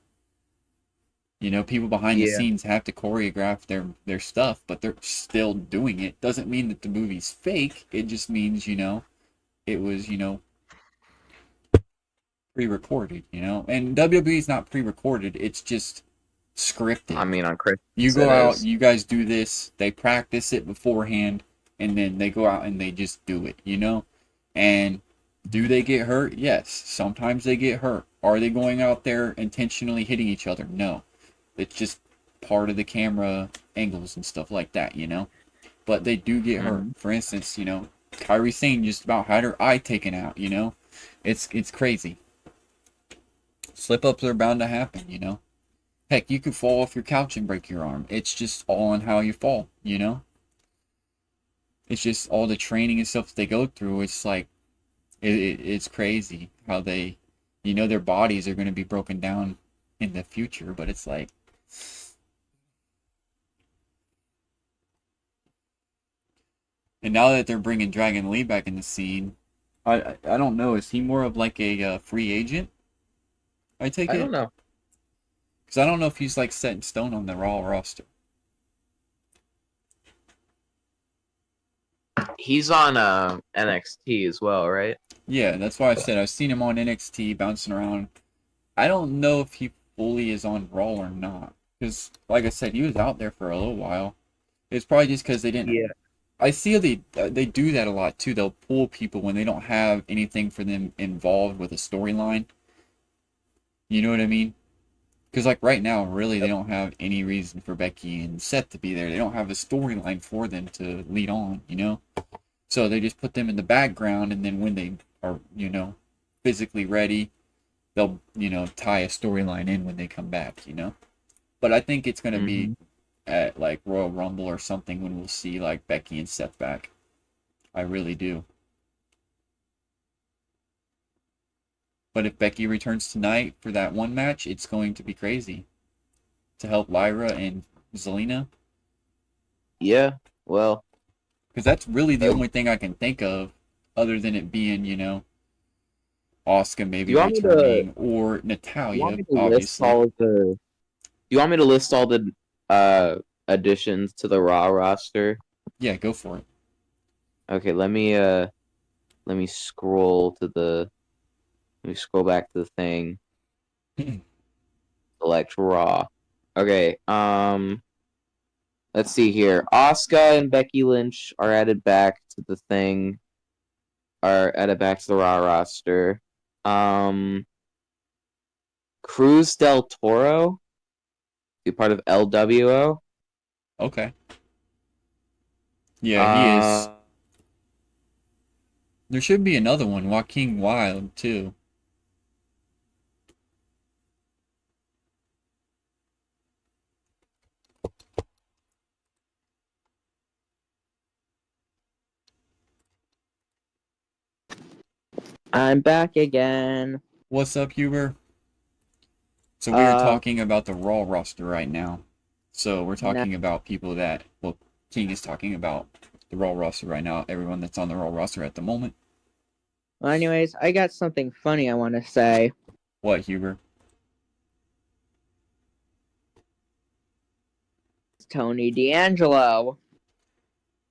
People behind the scenes have to choreograph their stuff, but they're still doing it. Doesn't mean that the movie's fake. It just means it was pre-recorded, and WWE's not pre-recorded, it's just scripted. I mean, on Christmas, you go out, you guys do this, they practice it beforehand, and then they go out and they just do it, and do they get hurt? Yes, sometimes they get hurt. Are they going out there intentionally hitting each other? No, it's just part of the camera angles and stuff like that, but they do get hurt. For instance, Kairi Sane just about had her eye taken out, it's crazy. Slip-ups are bound to happen, Heck, you could fall off your couch and break your arm. It's just all on how you fall, It's just all the training and stuff that they go through. It's like, it's crazy how they, their bodies are going to be broken down in the future, but it's like... And now that they're bringing Dragon Lee back in the scene, I don't know, is he more of like a free agent? I don't know. Because I don't know if he's like set in stone on the Raw roster. He's on NXT as well, right? Yeah, that's why I said I've seen him on NXT bouncing around. I don't know if he fully is on Raw or not. Because, like I said, he was out there for a little while. It's probably just because they didn't... Yeah. I see they do that a lot too. They'll pull people when they don't have anything for them involved with a storyline. You know what I mean? Because like right now, really, they don't have any reason for Becky and Seth to be there. They don't have a storyline for them to lead on, So they just put them in the background, and then when they are, physically ready, they'll, tie a storyline in when they come back, But I think it's going to be at like Royal Rumble or something when we'll see like Becky and Seth back. I really do. But if Becky returns tonight for that one match, it's going to be crazy. To help Lyra and Zelina. Yeah, well. Because that's really the only thing I can think of, other than it being, Auska maybe returning, or Natalya, obviously. Do you want me to list all the additions to the Raw roster? Yeah, go for it. Okay, let me scroll to the... Let me scroll back to the thing. Select Raw. Okay, let's see here. Auska and Becky Lynch are added back to the thing. Are added back to the Raw roster. Cruz del Toro, be part of LWO. Okay. Yeah, he is. There should be another one, Joaquin Wilde, too. I'm back again. What's up, Huber? So we are talking about the Raw roster right now. So we're talking about people that, well, King is talking about the Raw roster right now, everyone that's on the Raw roster at the moment. Well, anyways, I got something funny I want to say. What, Huber? Tony D'Angelo.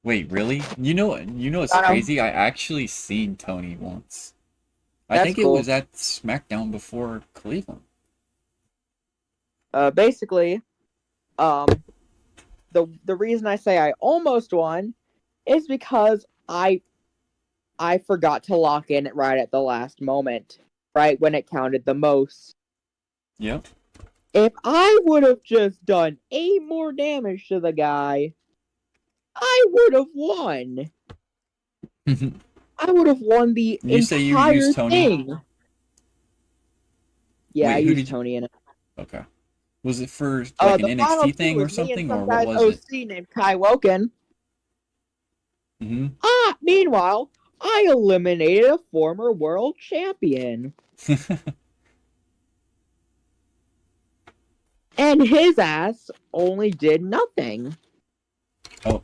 Wait, really? What's crazy? I actually seen Tony once. I think it was at SmackDown before Cleveland. Basically, the reason I say I almost won is because I forgot to lock in right at the last moment, right when it counted the most. Yep. If I would have just done 8 more damage to the guy, I would have won. I would have won the you say you entire used Tony? thing. Yeah, I used Tony in it. Okay. Was it for like an NXT thing or something, or what was it? OC named Kai Woken. Mm-hmm. Meanwhile, I eliminated a former world champion. And his ass only did nothing. Oh.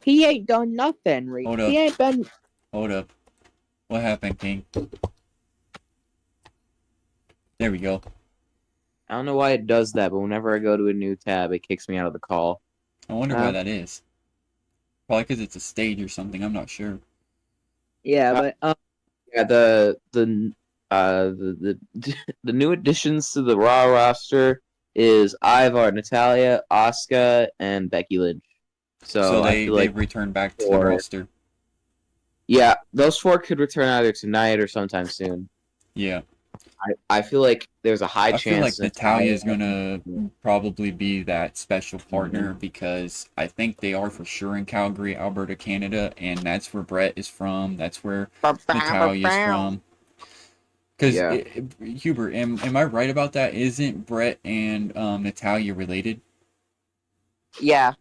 He ain't done nothing, Reed. Hold up. He ain't been... Hold up. What happened, King? There we go. I don't know why it does that, but whenever I go to a new tab, it kicks me out of the call. I wonder why that is. Probably because it's a stage or something. I'm not sure. Yeah, but yeah, the new additions to the Raw roster is Ivar, Natalya, Auska, and Becky Lynch. So they've returned back to the roster. Yeah, those 4 could return either tonight or sometime soon. Yeah. I feel like there's a high chance. I feel like Natalya is gonna probably be that special partner because I think they are for sure in Calgary, Alberta, Canada, and that's where Bret is from. That's where Natalya is from. Because Hubert, am I right about that? Isn't Bret and Natalya related? Yeah.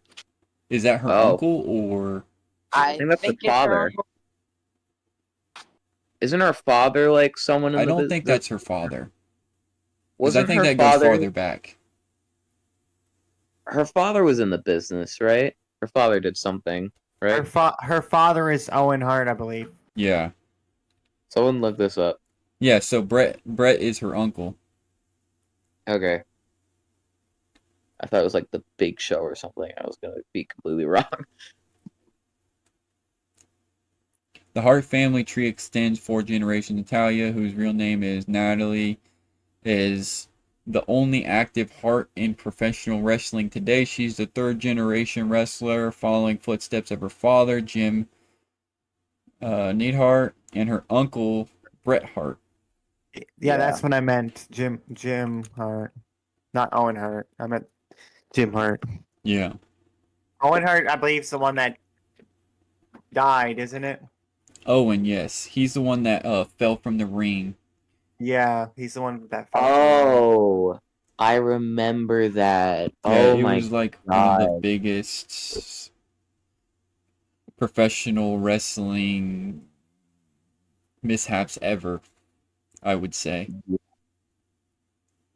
Is that her uncle or? I think that's her father. Isn't her father like someone in I don't think that's her father. Because I think that goes farther back. Her father was in the business, right? Her father did something, right? Her father is Owen Hart, I believe. Yeah. Someone look this up. Yeah, so Bret is her uncle. Okay. I thought it was like the Big Show or something. I was gonna be completely wrong. The Hart family tree extends 4 generations. Natalya, whose real name is Natalie, is the only active Hart in professional wrestling today. She's the 3rd generation wrestler, following footsteps of her father, Jim Neidhart, and her uncle, Bret Hart. Yeah, that's what I meant. Jim Hart. Not Owen Hart. I meant Jim Hart. Yeah. Owen Hart, I believe, is the one that died, isn't it? Owen, yes. He's the one that fell from the ring. Yeah, he's the one that fell. Oh, I remember that. Yeah, it was like one of the biggest professional wrestling mishaps ever, I would say.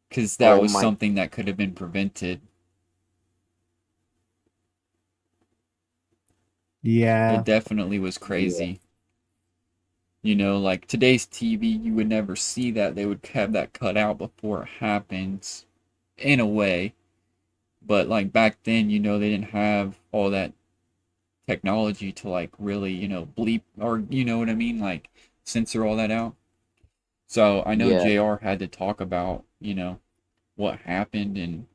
Because that was something that could have been prevented. Yeah. It definitely was crazy. Yeah. You know, like today's TV, you would never see that. They would have that cut out before it happens, in a way. But like back then, you know, they didn't have all that technology to like really, you know, bleep or you know what I mean, like censor all that out. So I know JR had to talk about, you know, what happened, and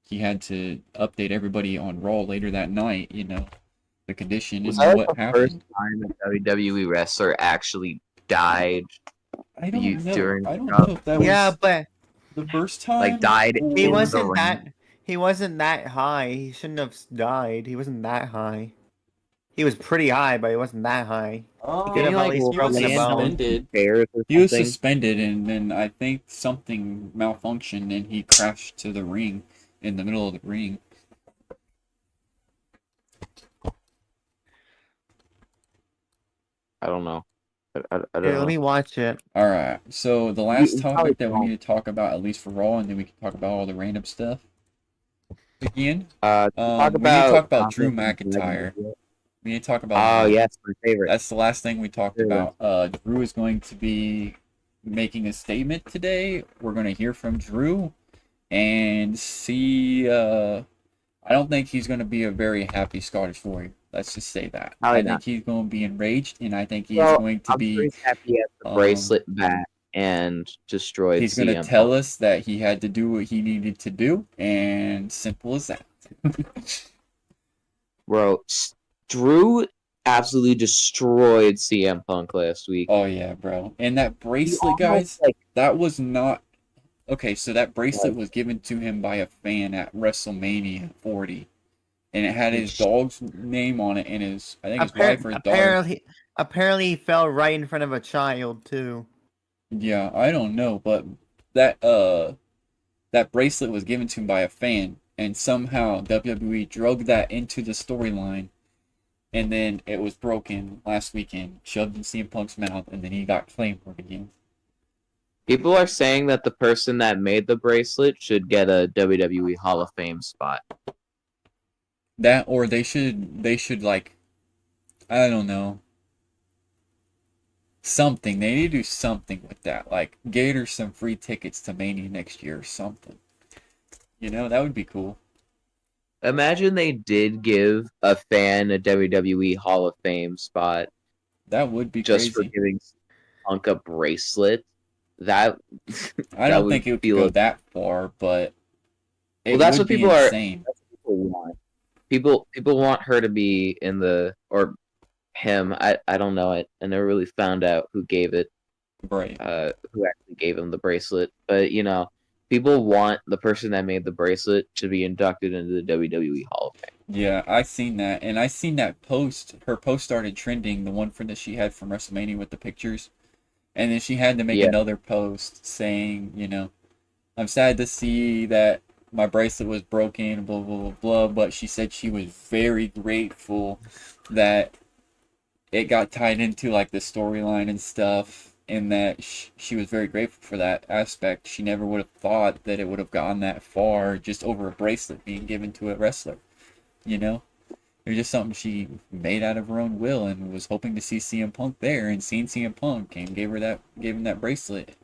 he had to update everybody on Raw later that night, you know, the condition and what happened. First time a WWE wrestler actually died. I don't know. During I don't know if that was but the first time. Like died. He wasn't that. He wasn't that high. He shouldn't have died. He wasn't that high. He was pretty high, but he wasn't that high. Oh, he was suspended, and then I think something malfunctioned, and he crashed to the ring in the middle of the ring. I don't know. I don't know. Let me watch it. All right. So the last topic that we need to talk about, at least for Raw, and then we can talk about all the random stuff. Again, we need to talk about Drew McIntyre. We need to talk about. Oh yes, my favorite. That's the last thing we talked about. Drew is going to be making a statement today. We're going to hear from Drew and see. I I don't think he's going to be a very happy Scottish warrior. Let's just say that. I think he's going to be enraged, and I think he's going to be. Sure he's happy he has the bracelet back and destroyed. He's going to tell us that he had to do what he needed to do, and simple as that. Bro, Drew absolutely destroyed CM Punk last week. Oh yeah, bro. And that bracelet, guys, that was not okay. So that bracelet was given to him by a fan at WrestleMania 40, and it had his dog's name on it and his wife or daughter. Apparently, he fell right in front of a child too. Yeah, I don't know, but that bracelet was given to him by a fan, and somehow WWE drug that into the storyline. And then it was broken last weekend, shoved in CM Punk's mouth, and then he got claymore again. People are saying that the person that made the bracelet should get a WWE Hall of Fame spot. That, or they should like, I don't know, something. They need to do something with that. Like, Gator some free tickets to Mania next year or something. You know, that would be cool. Imagine they did give a fan a WWE Hall of Fame spot. That would be just crazy. For giving Punk a bracelet. That I don't think it would go that far, but that's what people are. That's what people want. People want her to be in the or him. I don't know it. I never really found out who gave it. Right. Who actually gave him the bracelet? But you know. People want the person that made the bracelet to be inducted into the WWE Hall of Fame. Yeah, I seen that, and I seen that post. Her post started trending, the one that she had from WrestleMania with the pictures, and then she had to make another post saying, you know, I'm sad to see that my bracelet was broken, blah blah blah blah. But she said she was very grateful that it got tied into like the storyline and stuff. And that she was very grateful for that aspect. She never would have thought that it would have gone that far just over a bracelet being given to a wrestler. You know? It was just something she made out of her own will and was hoping to see CM Punk there. And seeing CM Punk and gave him that bracelet.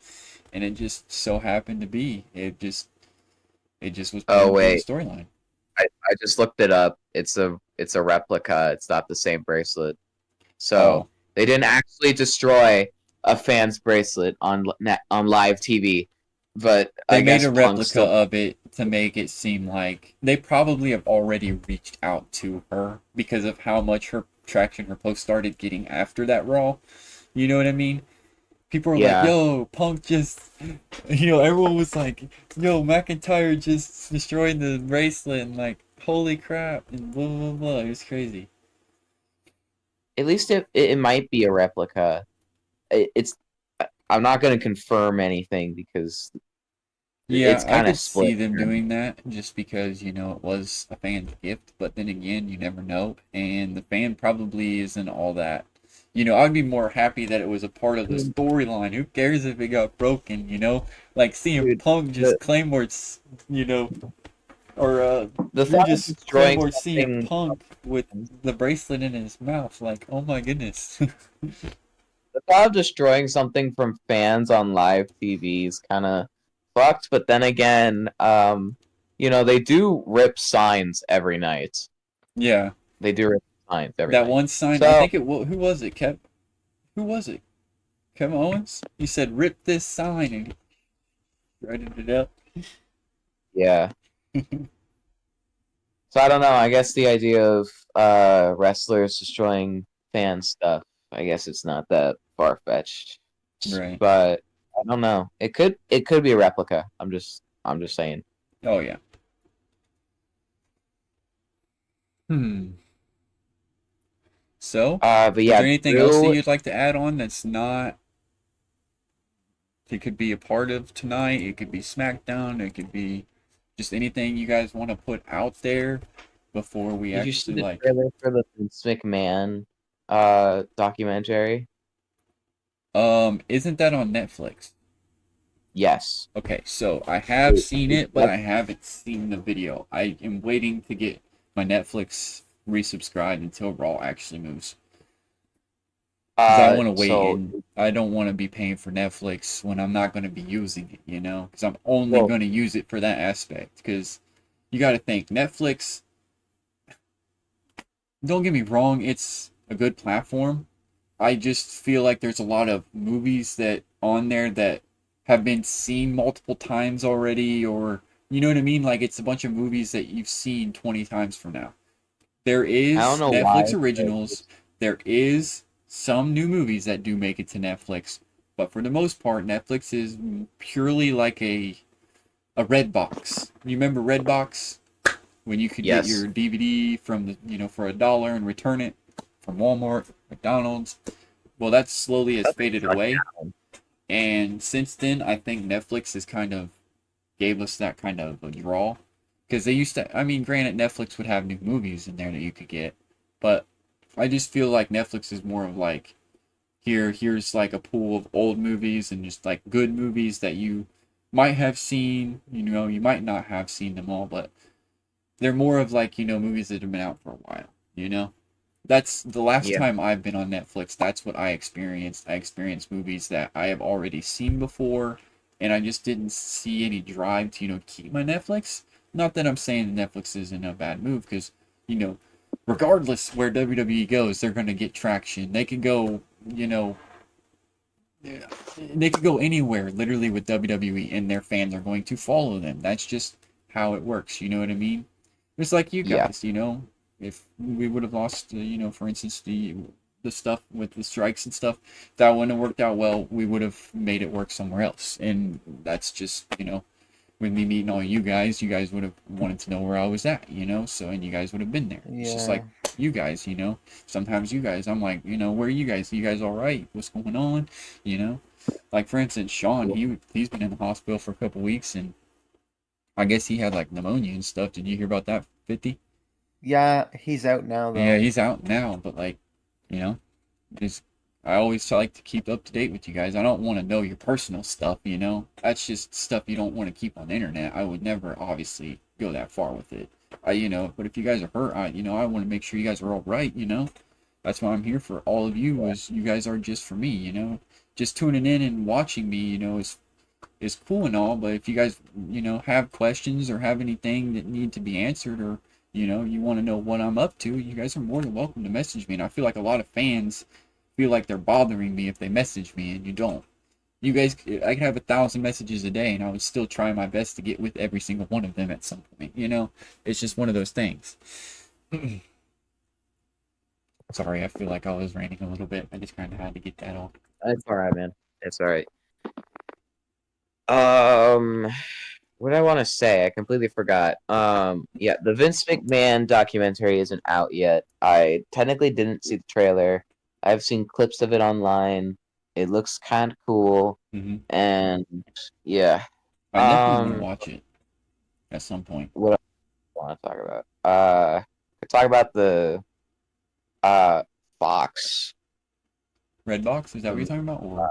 And it just so happened to be. It just was part of the storyline. I just looked it up. It's a replica. It's not the same bracelet. So they didn't actually destroy a fan's bracelet on live TV, but they made a replica of it to make it seem like they probably have already reached out to her because of how much her traction her post started getting after that Raw. You know what I mean? People were like, "Yo, Punk just," you know, everyone was like, "Yo, McIntyre just destroyed the bracelet," and like, "Holy crap!" and blah blah blah. It was crazy. At least it might be a replica. I'm not going to confirm anything because it's kind of split. I could see them doing that just because, you know, it was a fan's gift, but then again, you never know, and the fan probably isn't all that. You know, I'd be more happy that it was a part of the storyline. Who cares if it got broken, you know? Like seeing Punk just Claymore, you know, or just Claymore seeing Punk with the bracelet in his mouth. Like, oh my goodness. The thought of destroying something from fans on live TV is kind of fucked, but then again, you know, they do rip signs every night. Yeah. They do rip signs every night. That one sign, I think who was it, Kev? Who was it? Kevin Owens? He said, rip this sign, and he shredded it up. Yeah. So I don't know, I guess the idea of wrestlers destroying fan stuff, I guess it's not that far-fetched, right? But I don't know. It could be a replica. I'm just saying. Oh yeah. So, but is yeah, there anything else that you'd like to add on that's not? It could be a part of tonight. It could be SmackDown. It could be just anything you guys want to put out there before we actually see the trailer for the Vince McMahon documentary. Isn't that on Netflix? Yes. Okay, so I have seen it, but I haven't seen the video. I am waiting to get my Netflix resubscribed until Raw actually moves. Because I want to wait, and I don't want to be paying for Netflix when I'm not going to be using it, you know? Because I'm only going to use it for that aspect. Because you got to think, Netflix, don't get me wrong, it's a good platform. I just feel like there's a lot of movies that on there that have been seen multiple times already, or you know what I mean? Like it's a bunch of movies that you've seen 20 times from now. There I don't is know Netflix why. originals. There is some new movies that do make it to Netflix, but for the most part, Netflix is purely like a red box. You remember Redbox when you could get Yes. your DVD from the for $1 and return it from Walmart, McDonald's. Well, that slowly has faded away, and since then, I think Netflix has kind of gave us that kind of a draw. Because they used to, I mean, granted, Netflix would have new movies in there that you could get, but I just feel like Netflix is more of like, here's like a pool of old movies and just like good movies that you might have seen, you might not have seen them all, but they're more of like, movies that have been out for a while. That's the last Yeah. time I've been on Netflix. That's what I experienced. I experienced movies that I have already seen before, and I just didn't see any drive to, keep my Netflix. Not that I'm saying Netflix is in a bad move, because, regardless where WWE goes, they're going to get traction. They could go, they could go anywhere, literally, with WWE, and their fans are going to follow them. That's just how it works. You know what I mean? It's like you Yeah. guys, if we would have lost, for instance, the stuff with the strikes and stuff, that wouldn't have worked out well. We would have made it work somewhere else, and that's just, with me meeting all you guys would have wanted to know where I was at, so, and you guys would have been there. It's just like you guys, sometimes you guys, I'm like, where are you guys? Are you guys all right? What's going on? Like for instance, Sean, he's been in the hospital for a couple weeks, and I guess he had like pneumonia and stuff. Did you hear about that, 50? Yeah, he's out now though. Yeah, he's out now, but like, just I always like to keep up to date with you guys. I don't want to know your personal stuff, That's just stuff you don't want to keep on the internet. I would never obviously go that far with it. But if you guys are hurt, I want to make sure you guys are all right, That's why I'm here for all of you, is you guys are just for me, Just tuning in and watching me, is cool and all, but if you guys, have questions or have anything that need to be answered, or you want to know what I'm up to, you guys are more than welcome to message me. And I feel like a lot of fans feel like they're bothering me if they message me, and you don't. You guys, I could have 1,000 messages a day, and I would still try my best to get with every single one of them at some point. It's just one of those things. Sorry, I feel like I was ranting a little bit. I just kind of had to get that off. It's all right, man. It's all right. What did I want to say? I completely forgot. Yeah, the Vince McMahon documentary isn't out yet. I technically didn't see the trailer. I've seen clips of it online. It looks kind of cool, and yeah. I definitely want to watch it at some point. What else do I want to talk about? Could talk about the Fox. Redbox? Is that what you're talking about? Or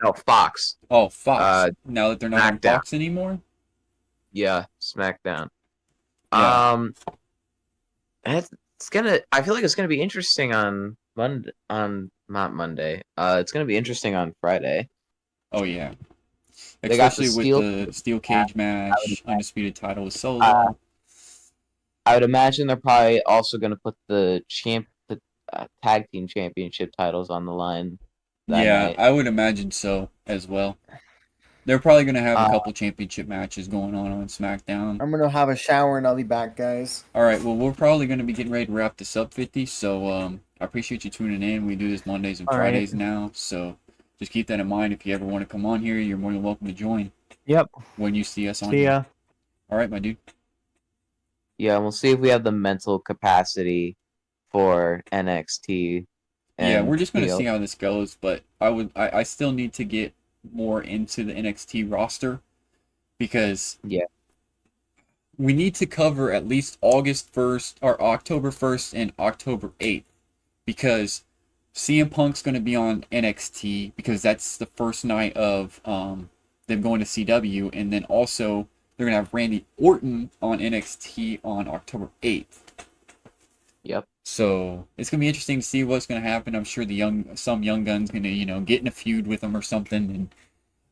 no, Fox. Oh, Fox. Now that they're not on Fox anymore? Yeah, SmackDown. Yeah. It's gonna. I feel like it's gonna be interesting on Monday. Not Monday. It's gonna be interesting on Friday. Oh yeah. Especially with the steel cage match, undisputed title with Solo. I would imagine they're probably also gonna put the tag team championship titles on the line. Yeah, night. I would imagine so as well. They're probably going to have a couple championship matches going on SmackDown. I'm going to have a shower and I'll be back, guys. All right, well, we're probably going to be getting ready to wrap this up, 50. So I appreciate you tuning in. We do this Mondays and Fridays now. So just keep that in mind. If you ever want to come on here, you're more than welcome to join. Yep. When you see us on here. See ya. All right, my dude. Yeah, we'll see if we have the mental capacity for NXT. Yeah, we're just going to see how this goes, but I still need to get more into the NXT roster, because we need to cover at least August 1st or October 1st and October 8th, because CM Punk's going to be on NXT, because that's the first night of them going to CW, and then also they're going to have Randy Orton on NXT on October 8th. Yep. So it's gonna be interesting to see what's gonna happen. I'm sure some young gun's gonna get in a feud with him or something, and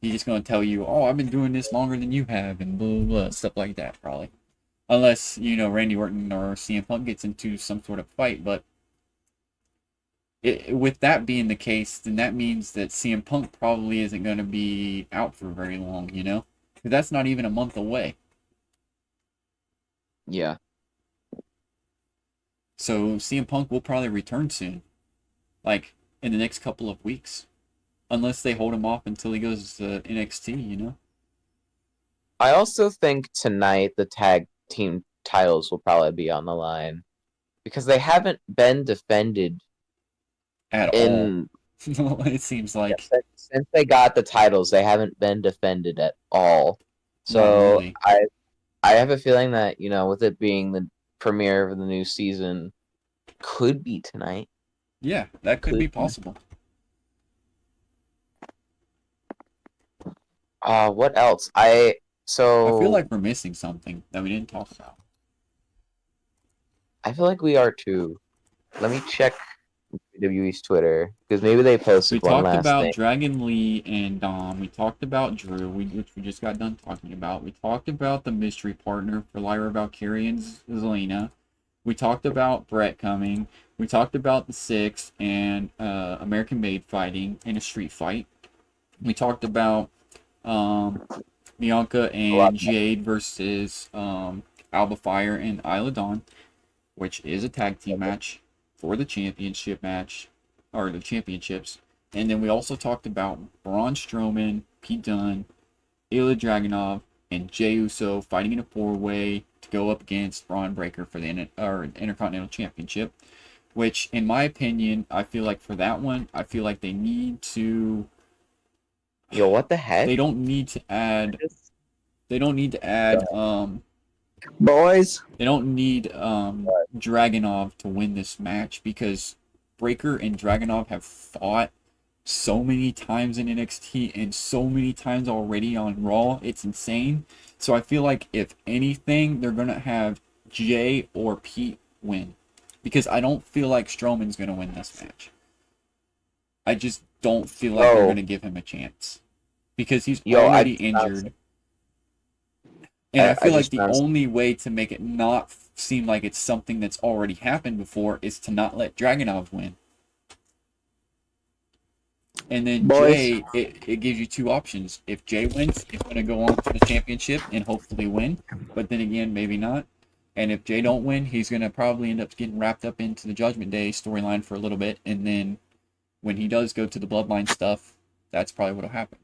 he's just gonna tell you, "Oh, I've been doing this longer than you have," and blah blah blah, stuff like that, probably. Unless, Randy Orton or CM Punk gets into some sort of fight. But with that being the case, then that means that CM Punk probably isn't going to be out for very long, Because that's not even a month away. Yeah. So CM Punk will probably return soon. Like, in the next couple of weeks. Unless they hold him off until he goes to NXT, I also think tonight the tag team titles will probably be on the line. Because they haven't been defended at all. It seems like. Since they got the titles, they haven't been defended at all. So really. I have a feeling that, with it being the premiere of the new season, could be tonight. Yeah, that could be possible. What else? I feel like we're missing something that we didn't talk about. I feel like we are too. Let me check WWE's Twitter, because maybe they posted one last thing. We talked about Dragon Lee and Dom. We talked about Drew, which we just got done talking about. We talked about the mystery partner for Lyra, Valkyrie, and Zelina. We talked about Bret coming. We talked about the Six and American Made fighting in a street fight. We talked about Bianca and Jade versus Alba Fire and Isla Dawn, which is a tag team match for the championship match, or the championships. And then we also talked about Braun Strowman, Pete Dunne, Ilja Dragunov, and Jey Uso fighting in a four-way to go up against Braun Breaker for the Intercontinental Championship. Which, in my opinion, I feel like for that one, I feel like they need to... Yo, what the heck? They don't need to add... Boys. They don't need Dragunov to win this match, because Breaker and Dragunov have fought so many times in NXT and so many times already on Raw. It's insane. So I feel like if anything, they're going to have Jay or Pete win. Because I don't feel like Strowman's going to win this match. I just don't feel like they're going to give him a chance. Because he's already injured. And I feel like the only way to make it not seem like it's something that's already happened before is to not let Dragunov win. And then Jay, it gives you two options. If Jay wins, he's going to go on to the championship and hopefully win. But then again, maybe not. And if Jay don't win, he's going to probably end up getting wrapped up into the Judgment Day storyline for a little bit. And then when he does go to the Bloodline stuff, that's probably what will happen.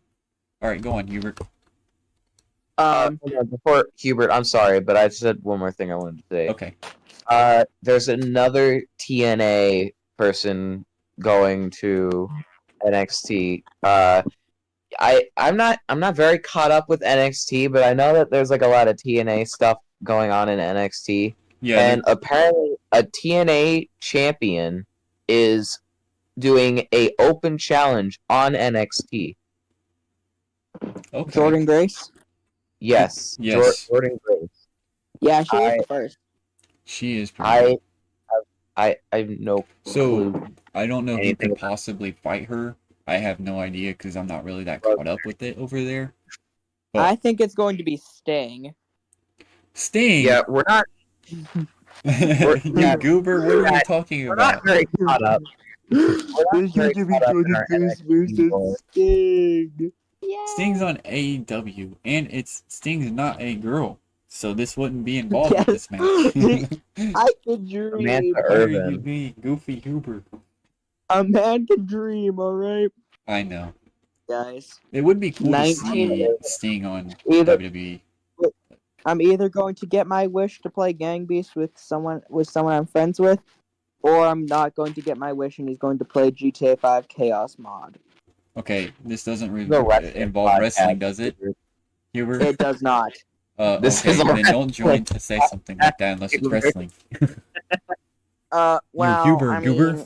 All right, go on, Hubert. Before Hubert, I'm sorry, but I said one more thing I wanted to say. Okay. There's another TNA person going to NXT. I'm not very caught up with NXT, but I know that there's like a lot of TNA stuff going on in NXT. Yeah. And apparently a TNA champion is doing a open challenge on NXT. Okay. Jordan Grace? Yes. Jordan Grace. Yeah, she is the first. She is pretty good. I have no clue. So, I don't know who could possibly fight her. I have no idea because I'm not really that caught up with it over there. But I think it's going to be Sting. Sting? Yeah, we're not... You goober, what are you talking about? We're not very caught up. There's going to be Jordan Grace versus Sting. Yeah. Sting's on AEW, and Sting's not a girl, so this wouldn't be involved with this match. I could dream. Goofy Huber. A man can dream, alright? I know. Guys. It would be cool to see Sting on WWE. I'm either going to get my wish to play Gang Beast with someone I'm friends with, or I'm not going to get my wish and he's going to play GTA 5 Chaos Mod. Okay, this doesn't really involve wrestling, does it, Hubert? It does not. Okay, then don't join to say something like that unless it's wrestling. Well, Huber?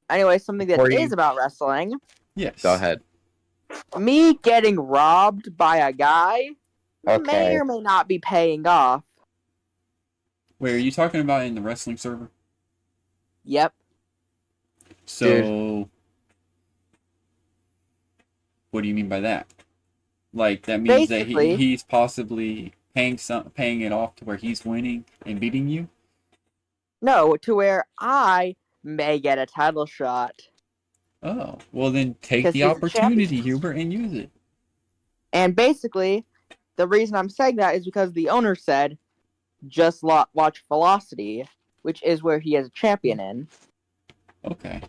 Anyway, something that is about wrestling. Yes. Go ahead. Me getting robbed by a guy may or may not be paying off. Wait, are you talking about in the wrestling server? Yep. So, what do you mean by that? Like, that means basically, that he's possibly paying it off to where he's winning and beating you? No, to where I may get a title shot. Oh, well then take 'Cause the he's a opportunity, champion. Hubert, and use it. And basically, the reason I'm saying that is because the owner said, just watch Velocity, which is where he is a champion in. Okay.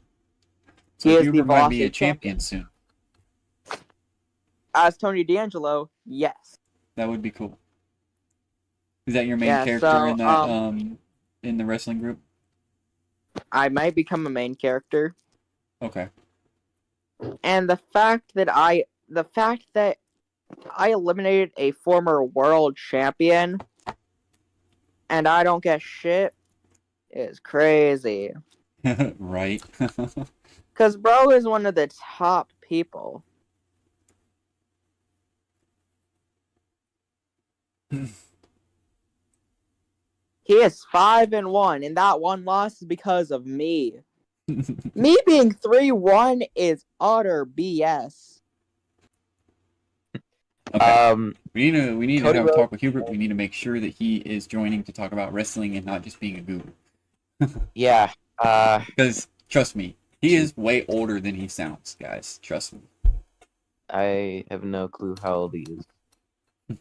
So He is the Hubert might be Velocity a champion soon. As Tony D'Angelo, yes. That would be cool. Is that your main character in that in the wrestling group? I might become a main character. Okay. And the fact that I eliminated a former world champion and I don't get shit is crazy. Right. Because bro is one of the top people. He is 5-1, and that one loss is because of me. Me being 3-1 is utter BS. Okay. We need to have a talk with Hubert. We need to make sure that he is joining to talk about wrestling and not just being a guru. Yeah. Because trust me, he is way older than he sounds, guys. Trust me. I have no clue how old he is.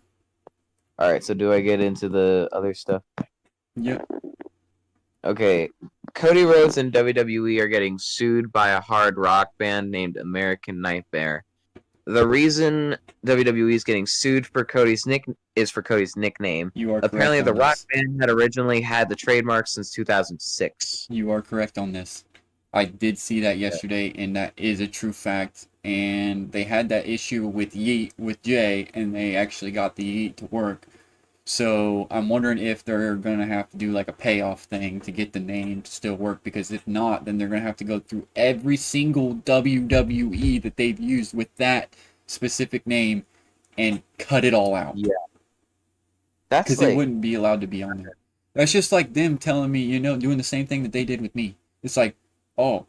Alright, so do I get into the other stuff? Yep. Okay. Cody Rhodes and WWE are getting sued by a hard rock band named American Nightmare. The reason WWE is getting sued for Cody's nickname. You are apparently correct on the rock this. band had originally had the trademark since 2006. You are correct on this. I did see that yesterday, and that is a true fact. And they had that issue with Jay, and they actually got the Yeet to work. So I'm wondering if they're going to have to do like a payoff thing to get the name to still work, because if not, then they're going to have to go through every single WWE that they've used with that specific name and cut it all out. Yeah. That's because it wouldn't be allowed to be on there. That's just like them telling me, doing the same thing that they did with me. It's like, oh,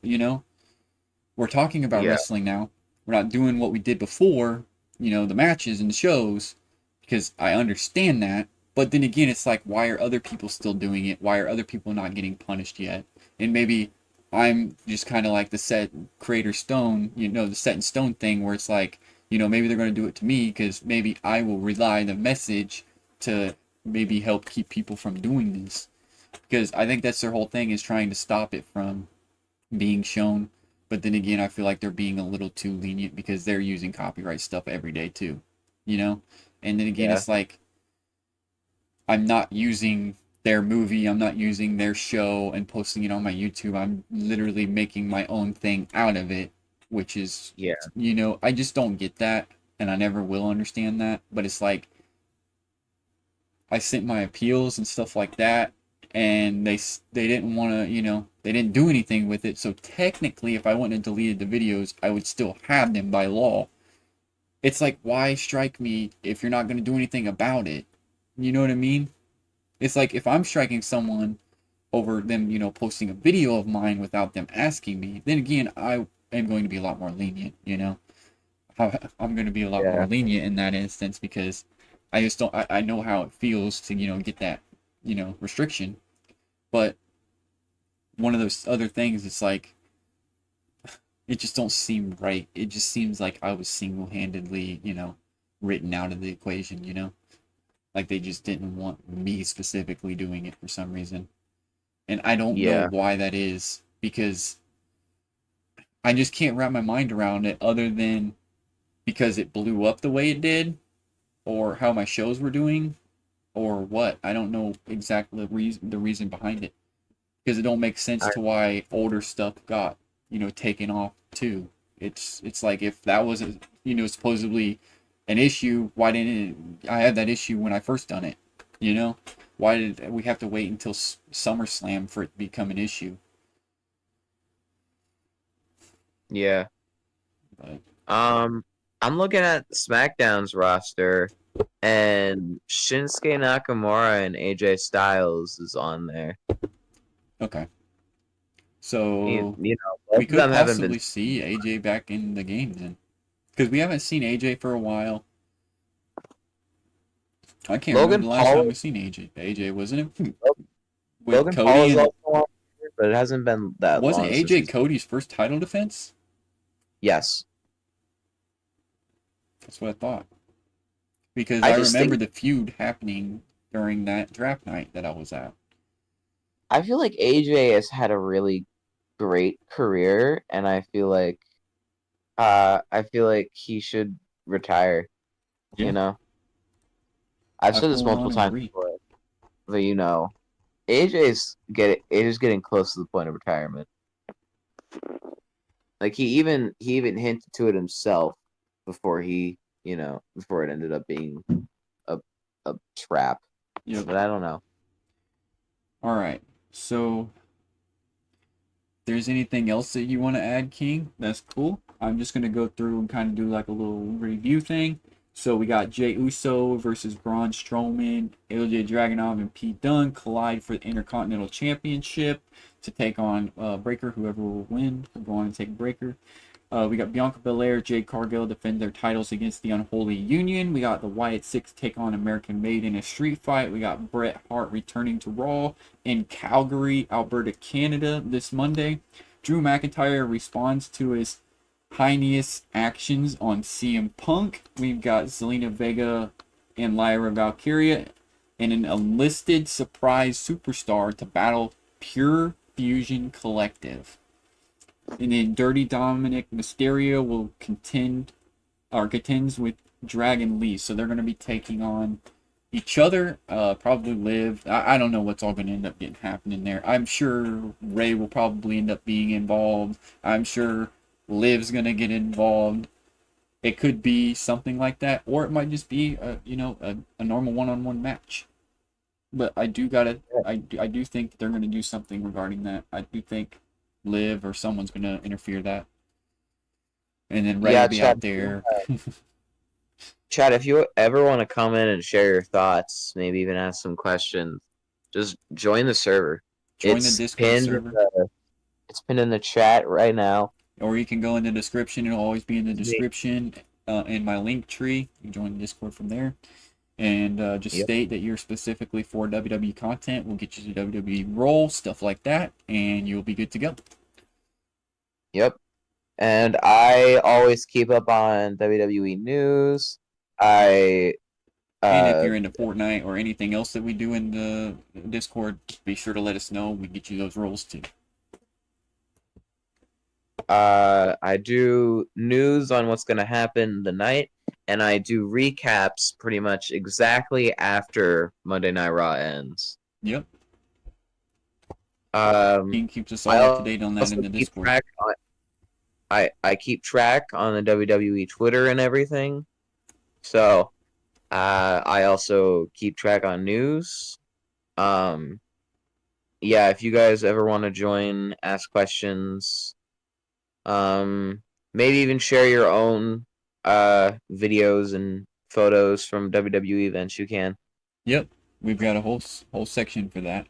we're talking about wrestling now. We're not doing what we did before, the matches and the shows, because I understand that. But then again, it's like, why are other people still doing it? Why are other people not getting punished yet? And maybe I'm just kind of like the set creator stone, the set in stone thing, where it's like, maybe they're going to do it to me because maybe I will rely on the message to maybe help keep people from doing this. Because I think that's their whole thing, is trying to stop it from being shown. But then again, I feel like they're being a little too lenient because they're using copyright stuff every day too, And then again, it's like, I'm not using their movie, I'm not using their show and posting it on my YouTube. I'm literally making my own thing out of it, which is, I just don't get that, and I never will understand that. But it's like, I sent my appeals and stuff like that, and they didn't want to, they didn't do anything with it. So technically, if I wouldn't have deleted the videos, I would still have them by law. It's like, why strike me if you're not going to do anything about it? You know what I mean? It's like, if I'm striking someone over them, posting a video of mine without them asking me, then again, I am going to be a lot more lenient, I'm going to be a lot more lenient in that instance, because I just don't, I know how it feels to, get that, restriction. But one of those other things, it's like, it just don't seem right. It just seems like I was single-handedly, written out of the equation, Like they just didn't want me specifically doing it for some reason. And I don't know why that is, because I just can't wrap my mind around it, other than because it blew up the way it did, or how my shows were doing, or what. I don't know exactly the reason behind it, because it don't make sense to why older stuff got, taken off too. It's like, if that was supposedly an issue, why didn't I have that issue when I first done it? Why did we have to wait until SummerSlam for it to become an issue? Yeah. But, I'm looking at SmackDown's roster, and Shinsuke Nakamura and AJ Styles is on there. Okay. So we could possibly see AJ back in the game then, because we haven't seen AJ for a while. I can't remember the last time we've seen AJ. AJ, wasn't it? With Logan Cody Paul is also on, but it hasn't been that long. Wasn't AJ Cody's first title defense? Yes. That's what I thought. Because I remember the feud happening during that draft night that I was at. I feel like AJ has had a really great career, and I feel like he should retire. Yeah. You know, I've said this multiple times before, but AJ's getting close to the point of retirement. Like he even hinted to it himself before it ended up being a trap. Yeah, but I don't know. All right, so there's anything else that you want to add, King? That's cool. I'm just gonna go through and kind of do like a little review thing. So we got Jey Uso versus Braun Strowman, Ilja Dragunov and Pete Dunne collide for the Intercontinental Championship to take on Breaker. Whoever will win will go on and take Breaker. We got Bianca Belair, Jade Cargill defend their titles against the Unholy Union. We got the Wyatt Six take on American Made in a street fight. We got Bret Hart returning to Raw in Calgary, Alberta, Canada this Monday. Drew McIntyre responds to his heinous actions on CM Punk. We've got Zelina Vega and Lyra Valkyria and an enlisted surprise superstar to battle Pure Fusion Collective. And then Dirty Dominik Mysterio will contends with Dragon Lee. So they're going to be taking on each other. Probably Liv. I don't know what's all going to end up happening there. I'm sure Ray will probably end up being involved. I'm sure Liv's going to get involved. It could be something like that. Or it might just be a normal one-on-one match. But I do think that they're going to do something regarding that. I do think Liv or someone's going to interfere that. And then Ray will be out there. Chad, if you ever want to come in and share your thoughts, maybe even ask some questions, just join the server. Join the Discord server. It's pinned in the chat right now. Or you can go in the description. It'll always be in the description in my link tree. You can join the Discord from there. And just state that you're specifically for WWE content. We'll get you to WWE role, stuff like that, and you'll be good to go. Yep. And I always keep up on WWE news. And if you're into Fortnite or anything else that we do in the Discord, be sure to let us know. We get you those roles too. I do news on what's going to happen the night, and I do recaps pretty much exactly after Monday Night Raw ends. Yep. King keeps us all up to date on that in the Discord. I keep track on the WWE Twitter and everything. So, I also keep track on news. Yeah, if you guys ever want to join, ask questions, maybe even share your own videos and photos from WWE events, you can. Yep, we've got a whole section for that.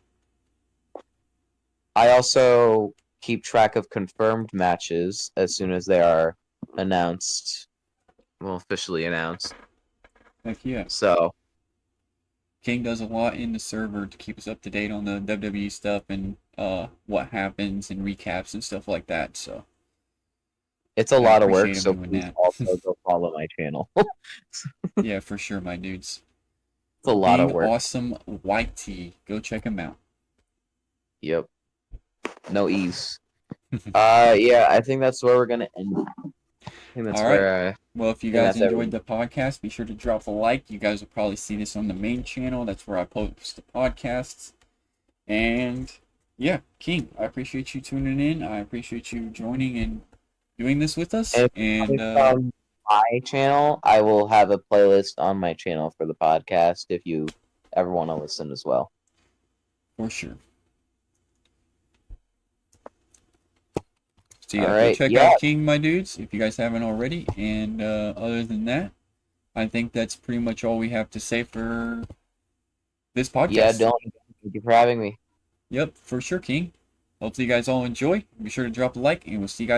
I also keep track of confirmed matches as soon as they are announced. Well, officially announced. Heck yeah. So King does a lot in the server to keep us up to date on the WWE stuff and what happens and recaps and stuff like that. So it's a lot of work, so please also go follow my channel. Yeah, for sure, my dudes. It's a lot of work. Awesome YT. Go check him out. Yep. No ease. Yeah, I think that's where we're gonna end. I think that's where. Well, if you guys enjoyed the podcast, be sure to drop a like. You guys will probably see this on the main channel. That's where I post the podcasts. And yeah, King, I appreciate you tuning in. I appreciate you joining and doing this with us. And on my channel, I will have a playlist on my channel for the podcast if you ever want to listen as well. For sure. So yeah, go check out King, my dudes, if you guys haven't already. And other than that, I think that's pretty much all we have to say for this podcast. Yeah, Dylan, thank you for having me. Yep, for sure, King. Hopefully you guys all enjoy. Be sure to drop a like, and we'll see you guys.